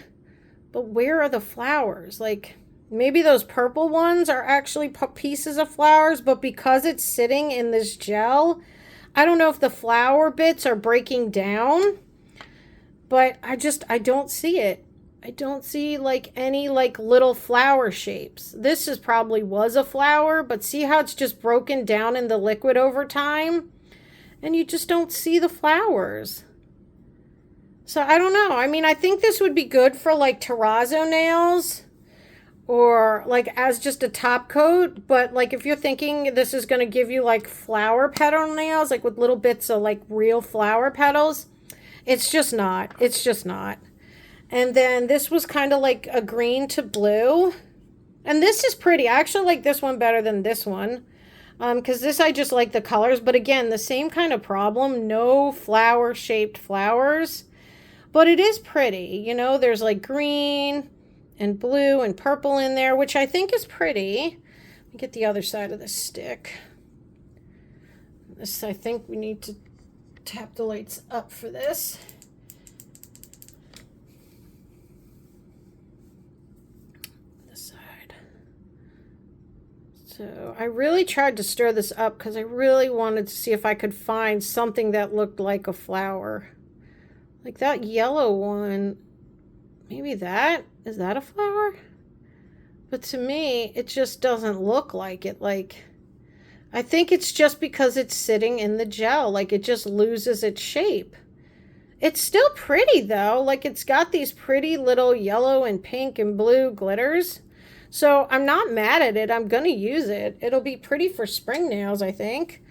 but where are the flowers? Like, maybe those purple ones are actually pieces of flowers, but because it's sitting in this gel, I don't know if the flower bits are breaking down, but I don't see it. I don't see like any like little flower shapes. This is probably was a flower, but see how it's just broken down in the liquid over time? And you just don't see the flowers. So I don't know. I mean, I think this would be good for like terrazzo nails or like as just a top coat. But like if you're thinking this is going to give you like flower petal nails, like with little bits of like real flower petals, it's just not. It's just not. And then this was kind of like a green to blue. And this is pretty. I actually like this one better than this one. Because this I just like the colors. But again, the same kind of problem. No flower-shaped flowers. But it is pretty. You know, there's like green and blue and purple in there, which I think is pretty. Let me get the other side of the stick. This, I think we need to tap the lights up for this. So I really tried to stir this up because I really wanted to see if I could find something that looked like a flower. Like that yellow one. Maybe that? Is that a flower? But to me, it just doesn't look like it. Like, I think it's just because it's sitting in the gel. Like, it just loses its shape. It's still pretty, though. Like, it's got these pretty little yellow and pink and blue glitters. So I'm not mad at it. I'm going to use it. It'll be pretty for spring nails, I think.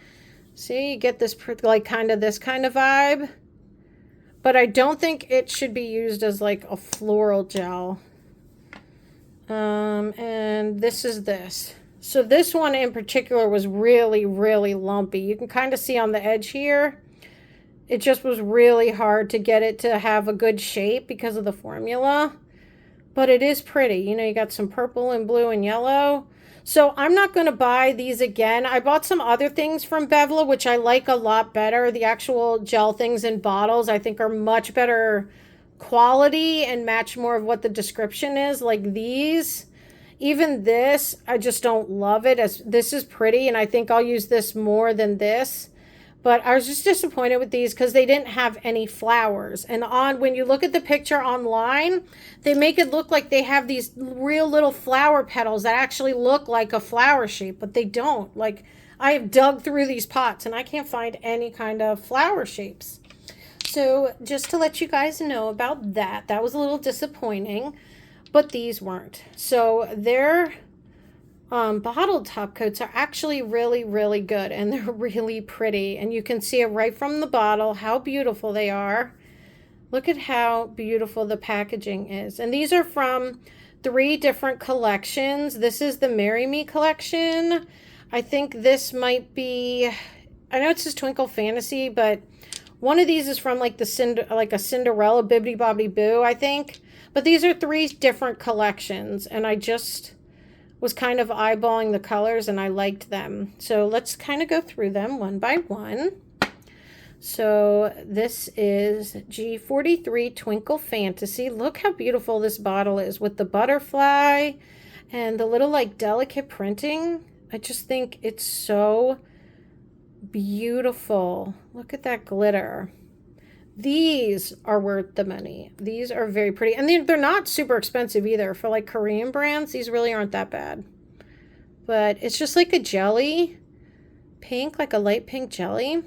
See, you get this like kind of this kind of vibe. But I don't think it should be used as like a floral gel. And this is this. So this one in particular was really, really lumpy. You can kind of see on the edge here. It just was really hard to get it to have a good shape because of the formula. But it is pretty. You know, you got some purple and blue and yellow. So I'm not going to buy these again. I bought some other things from Bevla, which I like a lot better. The actual gel things in bottles, I think, are much better quality and match more of what the description is. Like these, even this, I just don't love it. As this is pretty, and I think I'll use this more than this. But I was just disappointed with these because they didn't have any flowers. And when you look at the picture online, they make it look like they have these real little flower petals that actually look like a flower shape, but they don't. Like, I have dug through these pots and I can't find any kind of flower shapes. So just to let you guys know about that, that was a little disappointing, but these weren't. So their bottled top coats are actually really, really good, and they're really pretty. And you can see it right from the bottle, how beautiful they are. Look at how beautiful the packaging is. And these are from 3 different collections. This is the Marry Me collection. I think this might be, I know it says Twinkle Fantasy, but one of these is from like a Cinderella Bibbidi Bobbidi Boo, I think. But these are 3 different collections, and I just was kind of eyeballing the colors and I liked them. So let's kind of go through them one by one. So this is G43 Twinkle Fantasy. Look how beautiful this bottle is with the butterfly and the little like delicate printing. I just think it's so beautiful. Look at that glitter. These are worth the money. These are very pretty. And they're not super expensive either. For like Korean brands, these really aren't that bad. But it's just like a jelly. Pink, like a light pink jelly.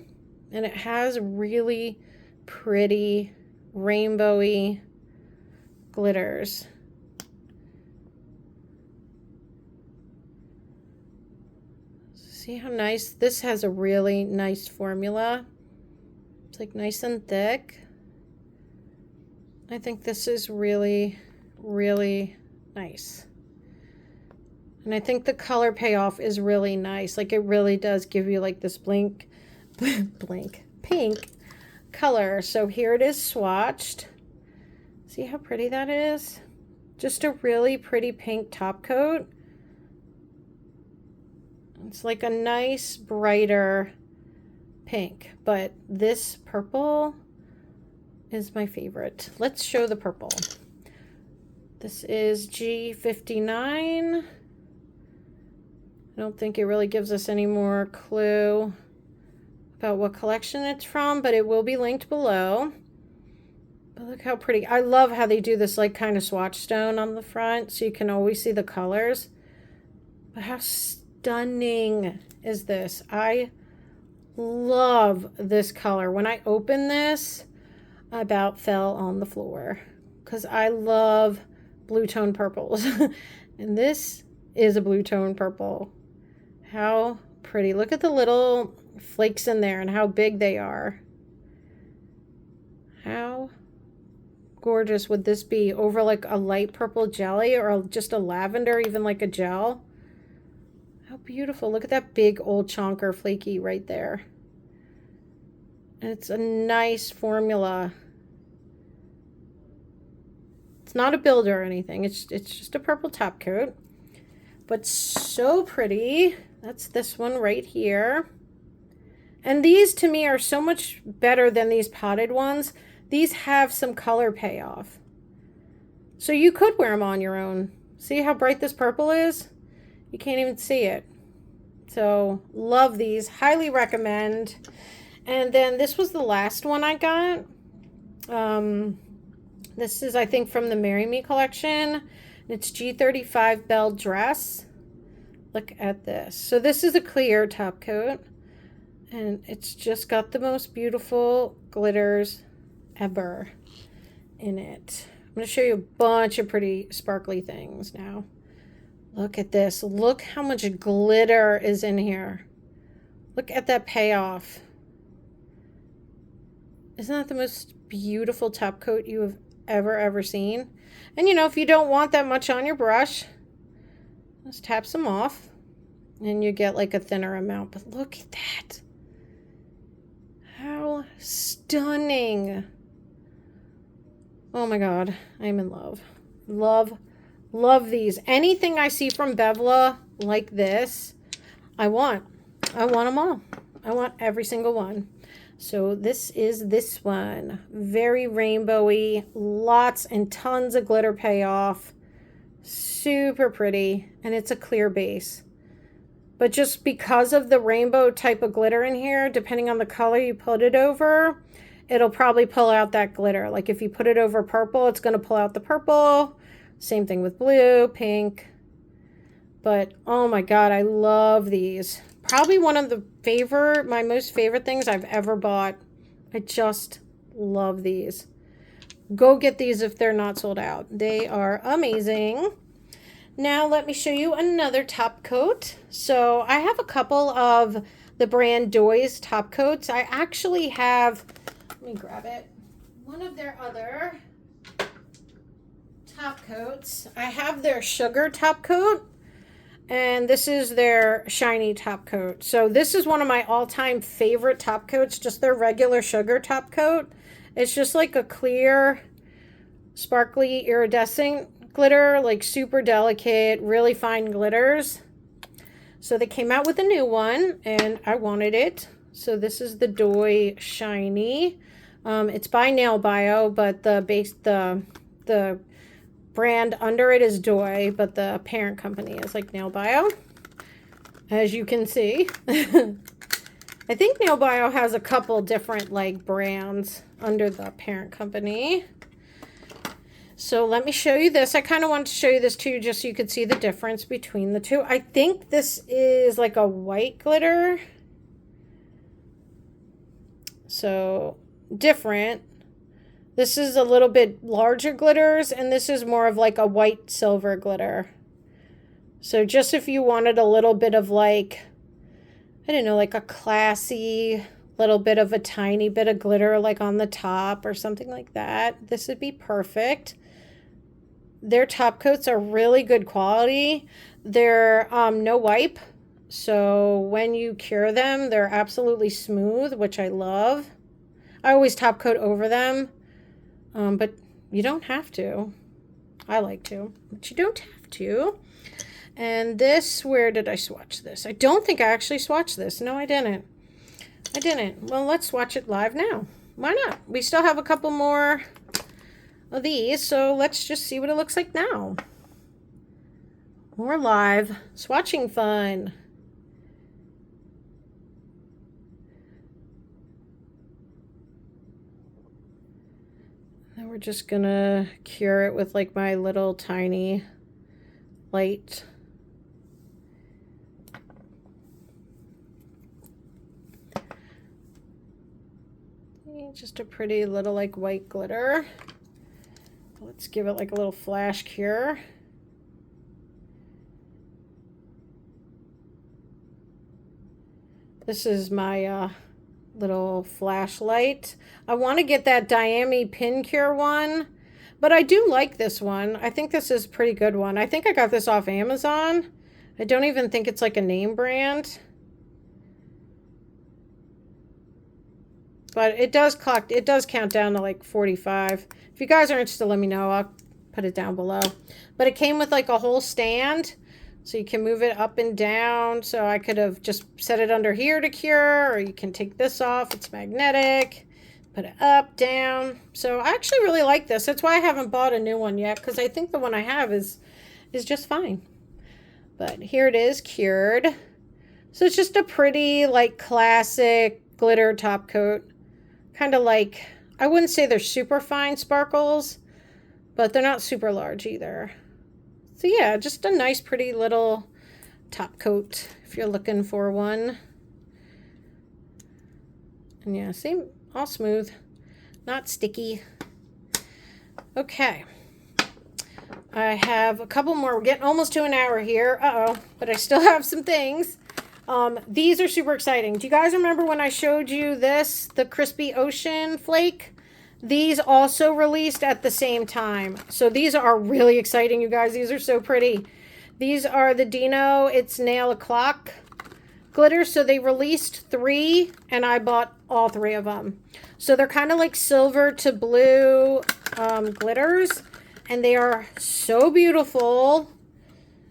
And it has really pretty rainbowy glitters. See how nice? This has a really nice formula. It's like nice and thick. I think this is really, really nice. And I think the color payoff is really nice. Like it really does give you like this pink color. So here it is swatched. See how pretty that is? Just a really pretty pink top coat. It's like a nice, brighter pink, but this purple is my favorite. Let's show the purple. This is G59. I don't think it really gives us any more clue about what collection it's from, but it will be linked below. But look how pretty. I love how they do this like kind of swatch stone on the front so you can always see the colors. But how stunning is this? I love this color. When I opened this, I about fell on the floor because I love blue tone purples. And this is a blue tone purple. How pretty. Look at the little flakes in there and how big they are. How gorgeous would this be over like a light purple jelly or just a lavender, even like a gel? How beautiful. Look at that big old chonker flaky right there. And it's a nice formula. It's not a builder or anything. It's just a purple top coat. But so pretty. That's this one right here. And these to me are so much better than these potted ones. These have some color payoff. So you could wear them on your own. See how bright this purple is? You can't even see it. So love these. Highly recommend. And then this was the last one I got. This is, I think, from the Marry Me collection. It's G35 Belle Dress. Look at this. So this is a clear top coat. And it's just got the most beautiful glitters ever in it. I'm going to show you a bunch of pretty sparkly things now. Look at this. Look how much glitter is in here. Look at that payoff. Isn't that the most beautiful top coat you have ever seen? And you know, if you don't want that much on your brush, just tap some off and you get like a thinner amount. But look at that. How stunning. Oh my God, I'm in love. Love these. Anything I see from Bevla like this, I want them all. I want every single one. So this is this one. Very rainbowy, lots and tons of glitter payoff. Super pretty, and it's a clear base. But just because of the rainbow type of glitter in here, depending on the color you put it over, it'll probably pull out that glitter. Like if you put it over purple, it's going to pull out the purple. Same thing with blue, pink. But oh my God, I love these. Probably one of my most favorite things I've ever bought. I just Love these. Go get these if they're not sold out. They are amazing. Now let me show you another top coat. So I have a couple of the brand Doy's top coats. I actually have, let me grab it, one of their other top coats. I have their sugar top coat, and this is their shiny top coat. So this is one of my all-time favorite top coats, just their regular sugar top coat. It's just like a clear, sparkly, iridescent glitter, like super delicate, really fine glitters. So they came out with a new one, and I wanted it. So this is the Doy Shiny. It's by Nail Bio, but the brand under it is Doy, but the parent company is like Nail Bio, as you can see. I think Nail Bio has a couple different like brands under the parent company. So let me show you this. I kind of wanted to show you this too, just so you could see the difference between the two. I think this is like a white glitter. So different. This is a little bit larger glitters, and this is more of like a white silver glitter. So just if you wanted a little bit of like, I don't know, like a classy little bit of a tiny bit of glitter like on the top or something like that, this would be perfect. Their top coats are really good quality. They're no wipe, so when you cure them, they're absolutely smooth, which I love. I always top coat over them, but you don't have to. I like to, but you don't have to. And this, where did I swatch this? I don't think I actually swatched this. No, I didn't. I didn't. Well, let's swatch it live now. Why not? We still have a couple more of these, so let's just see what it looks like now. More live swatching fun. Then we're just gonna cure it with like my little tiny light. Just a pretty little like white glitter. Let's give it like a little flash cure. This is my little flashlight. I want to get that Diami pin cure one, but I do like this one. I think this is a pretty good one. I think I got this off Amazon. I don't even think it's like a name brand. But it does count down to like 45. If you guys are interested, let me know. I'll put it down below. But it came with like a whole stand, so you can move it up and down. So I could have just set it under here to cure, or you can take this off. It's magnetic. Put it up, down. So I actually really like this. That's why I haven't bought a new one yet, because I think the one I have is just fine. But here it is, cured. So it's just a pretty like classic glitter top coat. Kind of like, I wouldn't say they're super fine sparkles, but they're not super large either. So yeah, just a nice pretty little top coat if you're looking for one. And yeah, same, all smooth, not sticky. Okay, I have a couple more. We're getting almost to an hour here. But I still have some things. These are super exciting. Do you guys remember when I showed you this, the Crispy Ocean Flake? These also released at the same time. So these are really exciting, you guys. These are so pretty. These are the Dino It's Nail O'Clock glitter. So they released 3, and I bought all 3 of them. So they're kind of like silver to blue glitters, and they are so beautiful.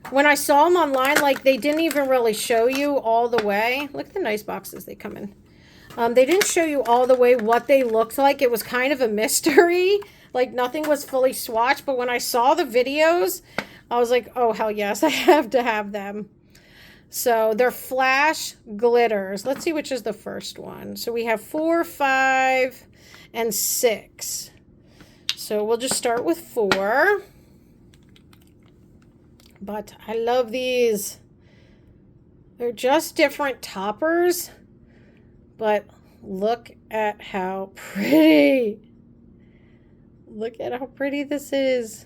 When I saw them online, like, they didn't even really show you all the way. Look at the nice boxes they come in. They didn't show you all the way what they looked like. It was kind of a mystery. Like, nothing was fully swatched. But when I saw the videos, I was like, oh, hell yes, I have to have them. So they're flash glitters. Let's see which is the first one. So we have 4, 5, and 6. So we'll just start with 4. But I love these. They're just different toppers. But look at how pretty. Look at how pretty this is.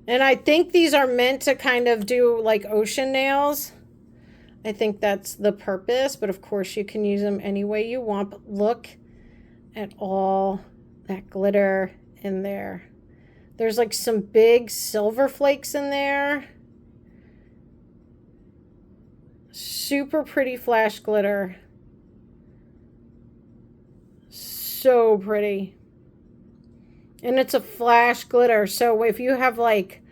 And I think these are meant to kind of do like ocean nails. I think that's the purpose, but of course you can use them any way you want. But look at all that glitter in there. There's like some big silver flakes in there. Super pretty flash glitter. So pretty. And it's a flash glitter. So if you have like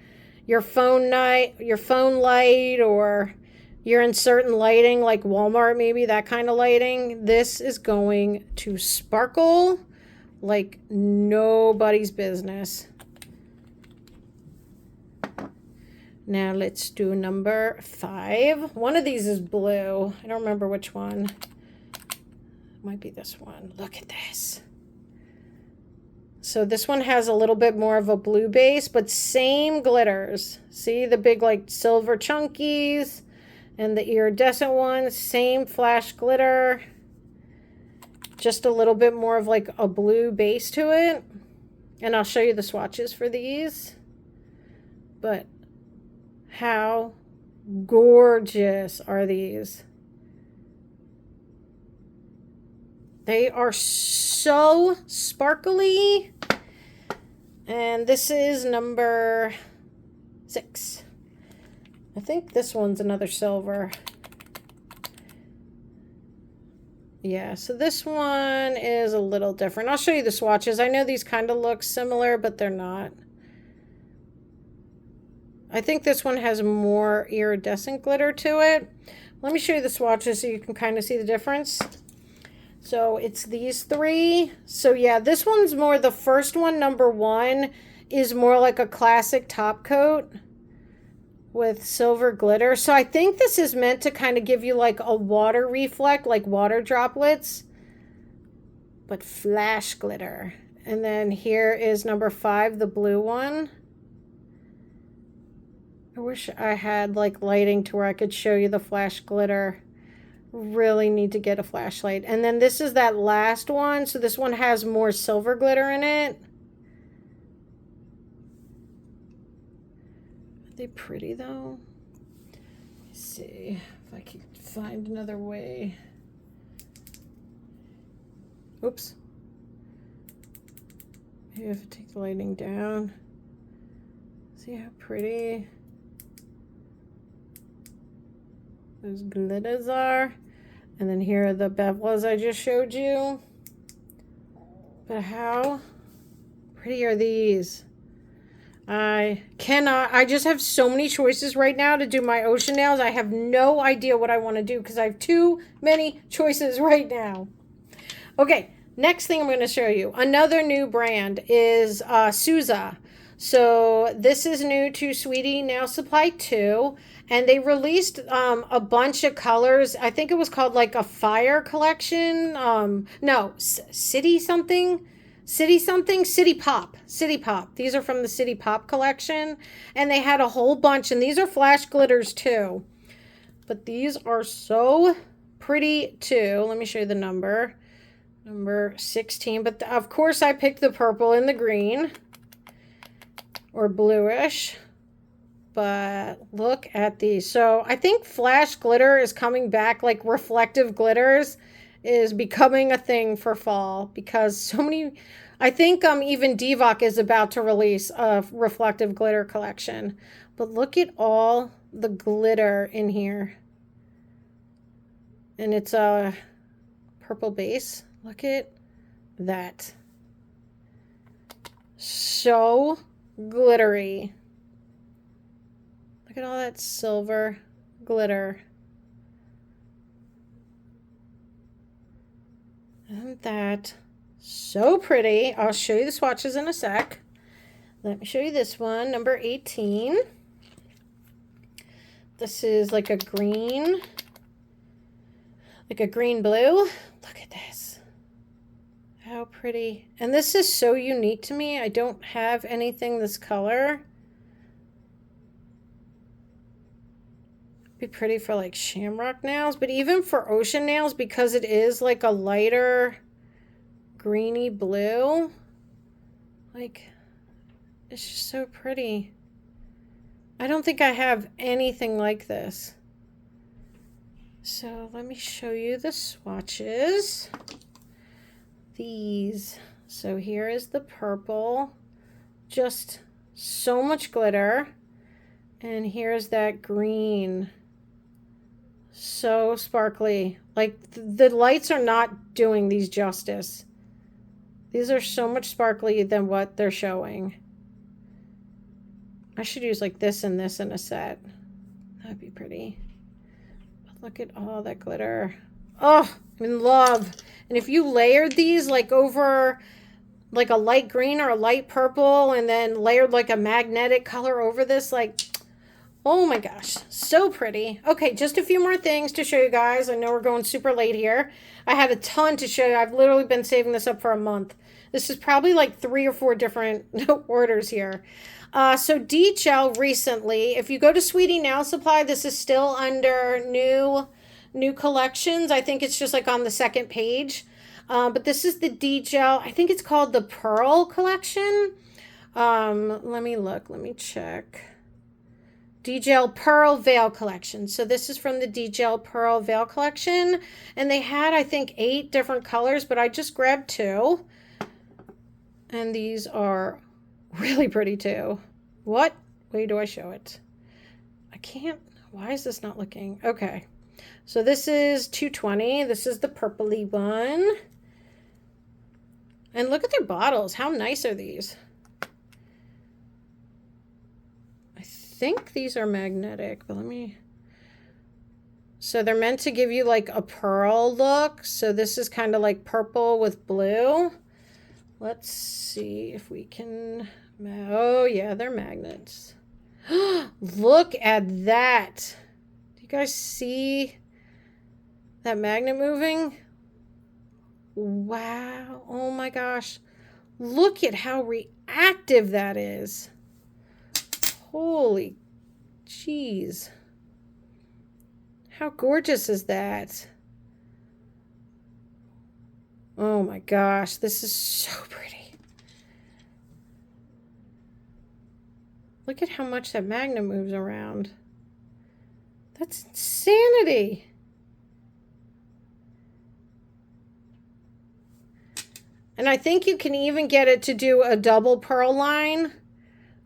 your phone light, or you're in certain lighting like Walmart, maybe that kind of lighting, this is going to sparkle like nobody's business. Now let's do number 5. One of these is blue. I don't remember which one. It might be this one. Look at this. So this one has a little bit more of a blue base, but same glitters. See the big like silver chunkies and the iridescent ones, same flash glitter. Just a little bit more of like a blue base to it. And I'll show you the swatches for these. But how gorgeous are these? They are so sparkly. And this is number 6. I think this one's another silver. Yeah, so this one is a little different. I'll show you the swatches. I know these kind of look similar, but they're not. I think this one has more iridescent glitter to it. Let me show you the swatches so you can kind of see the difference. So it's these 3. So yeah, this one's more, the first one, number 1, is more like a classic top coat with silver glitter. So I think this is meant to kind of give you like a water reflect, like water droplets, but flash glitter. And then here is number 5, the blue one. I wish I had like lighting to where I could show you the flash glitter. Really need to get a flashlight. And then this is that last one. So this one has more silver glitter in it. Are they pretty though? Let me see if I can find another way. Oops. Maybe I have to take the lighting down. See how pretty those glitters are. And then here are the bevels I just showed you. But how pretty are these? I just have so many choices right now to do my ocean nails. I have no idea what I want to do because I have too many choices right now. Okay, next thing I'm going to show you. Another new brand is Souza. So this is new to Sweetie Nail Supply 2. And they released a bunch of colors. I think it was called like a fire collection. No, City Pop. These are from the City Pop collection. And they had a whole bunch. And these are flash glitters too. But these are so pretty too. Let me show you the number. Number 16. But of course I picked the purple and the green. Or bluish. But look at these. So I think flash glitter is coming back, like reflective glitters is becoming a thing for fall because so many, I think even Divock is about to release a reflective glitter collection. But look at all the glitter in here. And it's a purple base. Look at that. So glittery. Look at all that silver glitter. Isn't that so pretty? I'll show you the swatches in a sec. Let me show you this one, number 18. This is like a green blue. Look at this. How pretty. And this is so unique to me. I don't have anything this color. Be pretty for like shamrock nails, but even for ocean nails, because it is like a lighter greeny blue, like it's just so pretty. I don't think I have anything like this. So let me show you the swatches. These. So here is the purple. Just so much glitter. And here's that green. So sparkly. Like the lights are not doing these justice. These are so much sparkly than what they're showing. I should use like this and this in a set. That'd be pretty. But look at all that glitter. Oh, I'm in love. And if you layered these like over like a light green or a light purple and then layered like a magnetic color over this, like, oh my gosh, so pretty. Okay, just a few more things to show you guys. I know we're going super late here. I had a ton to show you. I've literally been saving this up for a month. This is probably like 3 or 4 different orders here. So D-Gel recently, if you go to Sweetie Nail Supply, this is still under new collections. I think it's just like on the second page. But this is the D-Gel. I think it's called the Pearl collection. Let me look. Let me check. D-Gel Pearl Veil collection. So this is from the D-Gel Pearl Veil collection. And they had, I think, 8 different colors, but I just grabbed 2. And these are really pretty too. What way do I show it? I can't. Why is this not looking? Okay. So this is 220. This is the purpley one. And look at their bottles. How nice are these? I think these are magnetic, but let me... So they're meant to give you like a pearl look. So this is kind of like purple with blue. Let's see if we can... Oh, yeah, they're magnets. Look at that. Do you guys see that magnet moving? Wow. Oh, my gosh. Look at how reactive that is. Holy jeez. How gorgeous is that? Oh, my gosh. This is so pretty. Look at how much that magnet moves around. That's insanity. And I think you can even get it to do a double pearl line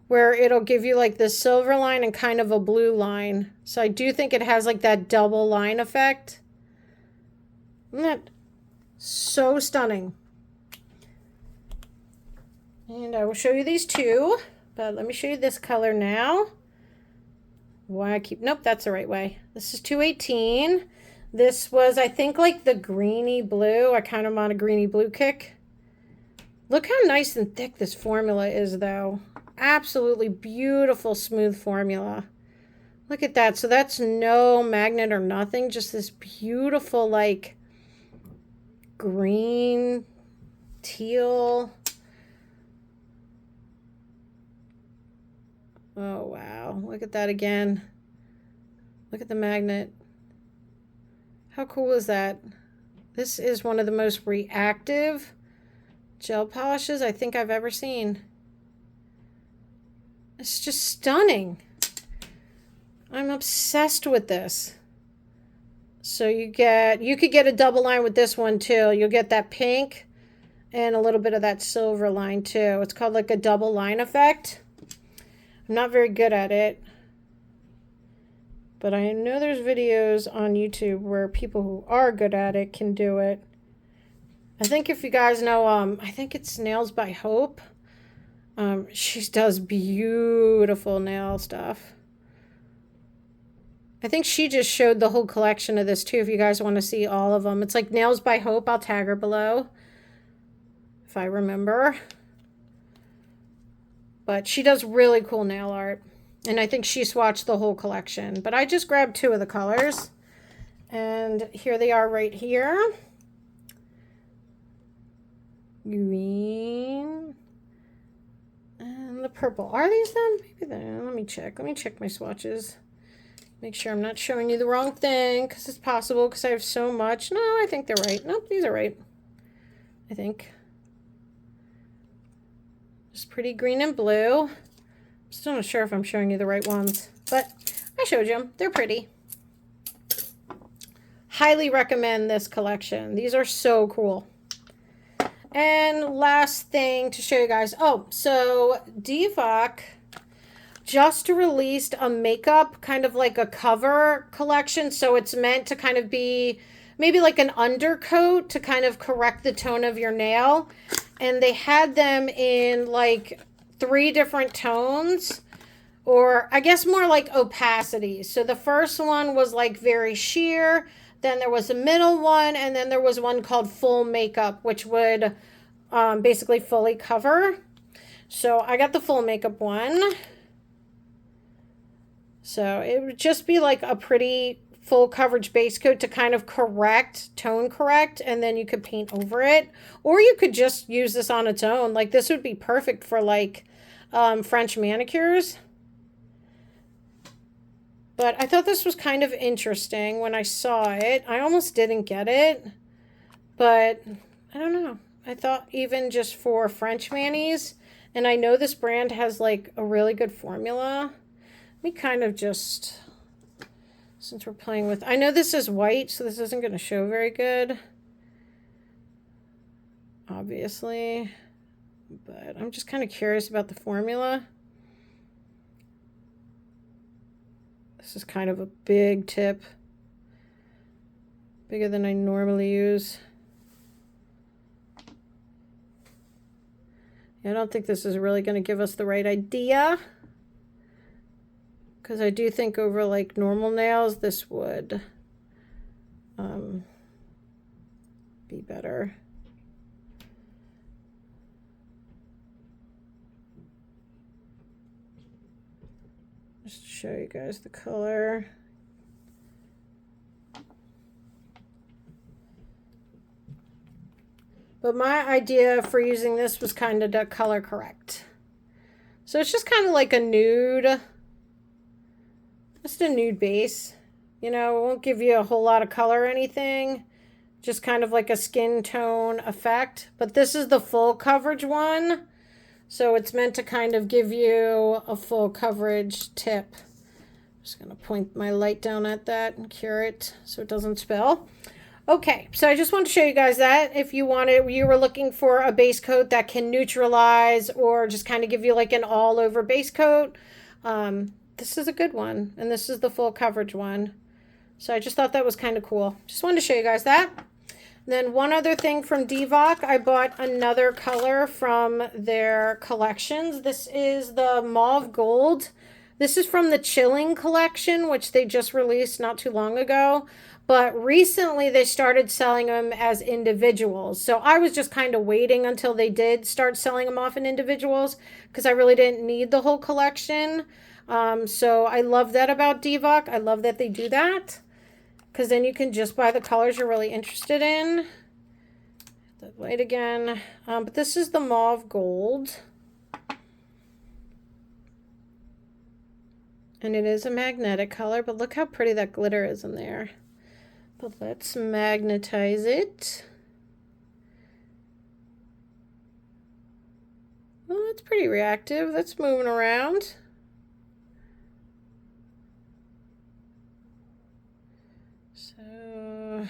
where it'll give you like the silver line and kind of a blue line. So I do think it has like that double line effect. Isn't that so stunning? And I will show you these 2. But let me show you this color now. Why I keep... Nope, that's the right way. This is 218. This was, I think, like the greeny blue. I kind of on a greeny blue kick. Look how nice and thick this formula is, though. Absolutely beautiful, smooth formula. Look at that. So that's no magnet or nothing. Just this beautiful, like, green, teal... Oh, wow. Look at that again. Look at the magnet. How cool is that? This is one of the most reactive gel polishes I think I've ever seen. It's just stunning. I'm obsessed with this. So you could get a double line with this one too. You'll get that pink and a little bit of that silver line too. It's called like a double line effect. I'm not very good at it, but I know there's videos on YouTube where people who are good at it can do it. I think if you guys know, I think it's Nails by Hope. She does beautiful nail stuff. I think she just showed the whole collection of this too, if you guys want to see all of them. It's like Nails by Hope. I'll tag her below if I remember. But she does really cool nail art. And I think she swatched the whole collection. But I just grabbed 2 of the colors. And here they are right here. Green. And the purple. Are these them? Maybe they're... Let me check. Let me check my swatches. Make sure I'm not showing you the wrong thing, because it's possible, because I have so much. No, I think they're right. Nope, these are right. I think. Just pretty green and blue. Still not sure if I'm showing you the right ones, but I showed you them. They're pretty. Highly recommend this collection. These are so cool. And last thing to show you guys. Oh, so Divock just released a makeup, kind of like a cover collection. So it's meant to kind of be maybe like an undercoat to kind of correct the tone of your nail. And they had them in like 3 different tones, or I guess more like opacity. So the first one was like very sheer. Then there was a middle one, and then there was one called full makeup, which would basically fully cover. So I got the full makeup one. So it would just be like a pretty full coverage base coat to kind of tone correct, and then you could paint over it. Or you could just use this on its own. Like this would be perfect for like French manicures. But I thought this was kind of interesting when I saw it. I almost didn't get it, but I don't know. I thought even just for French manis, and I know this brand has like a really good formula. Let me kind of just, since we're playing with, I know this is white, so this isn't going to show very good, obviously, but I'm just kind of curious about the formula. This is kind of a big tip, bigger than I normally use. I don't think this is really going to give us the right idea, because I do think over like normal nails, this would be better. Just to show you guys the color. But my idea for using this was kind of to color correct. So it's just kind of like a nude, just a nude base. You know, it won't give you a whole lot of color or anything. Just kind of like a skin tone effect. But this is the full coverage one. So it's meant to kind of give you a full coverage tip. Just going to point my light down at that and cure it so it doesn't spill. Okay, so I just want to show you guys that if you were looking for a base coat that can neutralize or just kind of give you like an all over base coat, this is a good one. And this is the full coverage one. So I just thought that was kind of cool. Just wanted to show you guys that. Then one other thing from Divock, I bought another color from their collections. This is the mauve gold. This is from the Chilling collection, which they just released not too long ago. But recently they started selling them as individuals. So I was just kind of waiting until they did start selling them off in individuals, because I really didn't need the whole collection. So I love that about Divock. I love that they do that, because then you can just buy the colors you're really interested in. The light again. But this is the mauve gold. And it is a magnetic color, but look how pretty that glitter is in there. But let's magnetize it. Well, that's pretty reactive. That's moving around. So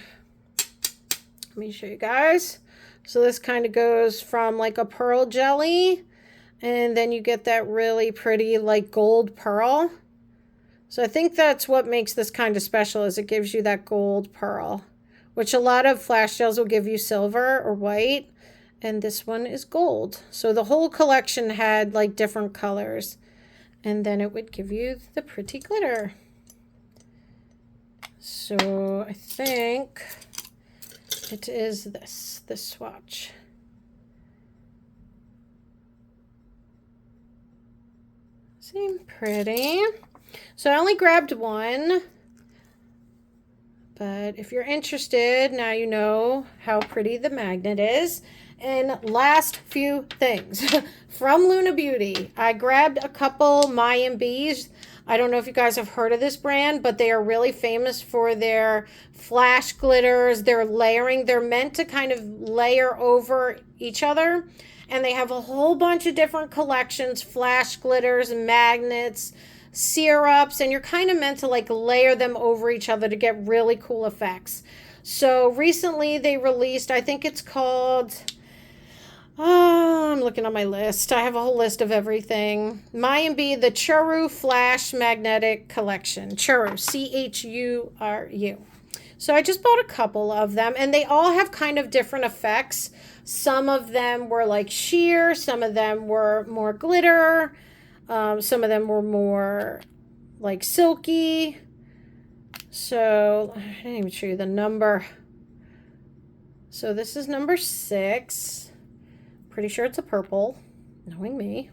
let me show you guys. So this kind of goes from like a pearl jelly, and then you get that really pretty like gold pearl. So I think that's what makes this kind of special, is it gives you that gold pearl, which a lot of flash gels will give you silver or white, and this one is gold. So the whole collection had like different colors, and then it would give you the pretty glitter. So I think it is this swatch. Seem pretty. So I only grabbed one, but if you're interested, now you know how pretty the magnet is. And last few things from Luna Beauty. I grabbed a couple Mayan bees. I don't know if you guys have heard of this brand, but they are really famous for their flash glitters, their layering. They're meant to kind of layer over each other. And they have a whole bunch of different collections, flash glitters, magnets, syrups, and you're kind of meant to like layer them over each other to get really cool effects. So recently they released, I think it's called, I'm looking on my list. I have a whole list of everything. Mayan Bee, the Churu Flash Magnetic Collection. Churu, C-H-U-R-U. So I just bought a couple of them, and they all have kind of different effects. Some of them were like sheer, some of them were more glitter, some of them were more like silky. So I didn't even show you the number. So this is number 6. Pretty sure it's a purple, knowing me.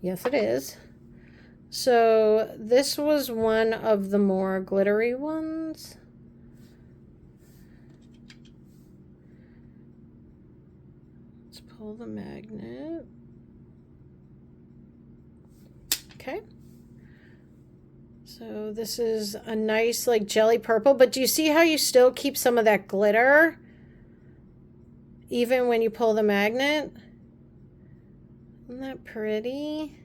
Yes, it is. So this was one of the more glittery ones. Let's pull the magnet. Okay. So this is a nice like jelly purple, but do you see how you still keep some of that glitter even when you pull the magnet? Isn't that pretty?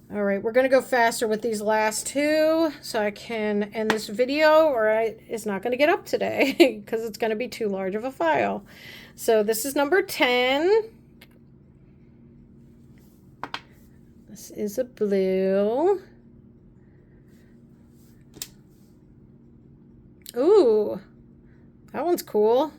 All right, we're going to go faster with these last two so I can end this video, or it's not going to get up today because it's going to be too large of a file. So this is number 10. This is a blue. Ooh, that one's cool.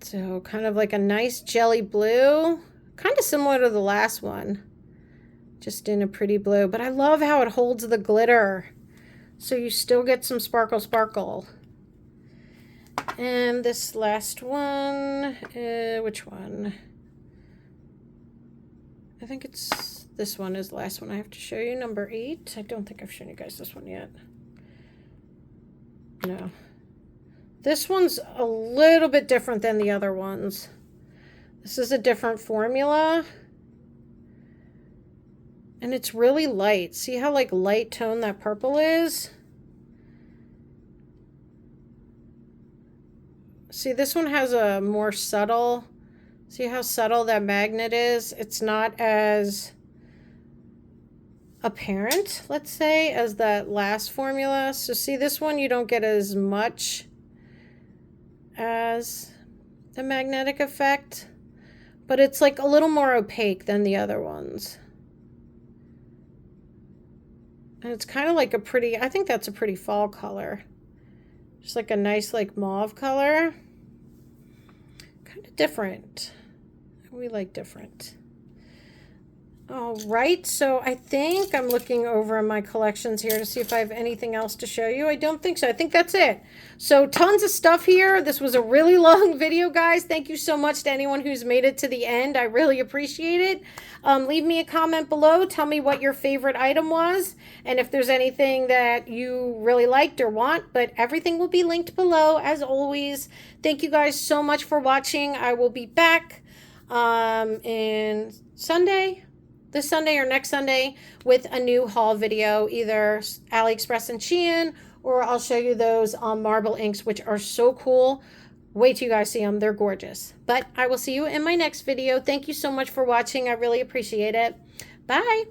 So kind of like a nice jelly blue, kind of similar to the last one, just in a pretty blue. But I love how it holds the glitter, so you still get some sparkle sparkle. And this last one, which one? I think it's this one is the last one I have to show you, number 8. I don't think I've shown you guys this one yet. No. This one's a little bit different than the other ones. This is a different formula. And it's really light. See how like light tone that purple is? See, this one has a more subtle, see how subtle that magnet is? It's not as apparent, let's say, as that last formula. So see, this one you don't get as much as the magnetic effect, but it's like a little more opaque than the other ones. And it's kind of like a pretty, I think that's a pretty fall color. Just like a nice like mauve color. Kind of different. We like different. All right, so I think I'm looking over my collections here to see if I have anything else to show you. I don't think so. I think that's it. So tons of stuff here. This was a really long video, guys. Thank you so much to anyone who's made it to the end. I really appreciate it. Leave me a comment below. Tell me what your favorite item was and if there's anything that you really liked or want, but everything will be linked below as always. Thank you guys so much for watching. I will be back in this Sunday or next Sunday with a new haul video, either AliExpress and Shein, or I'll show you those marble inks, which are so cool. Wait till you guys see them. They're gorgeous. But I will see you in my next video. Thank you so much for watching. I really appreciate it. Bye.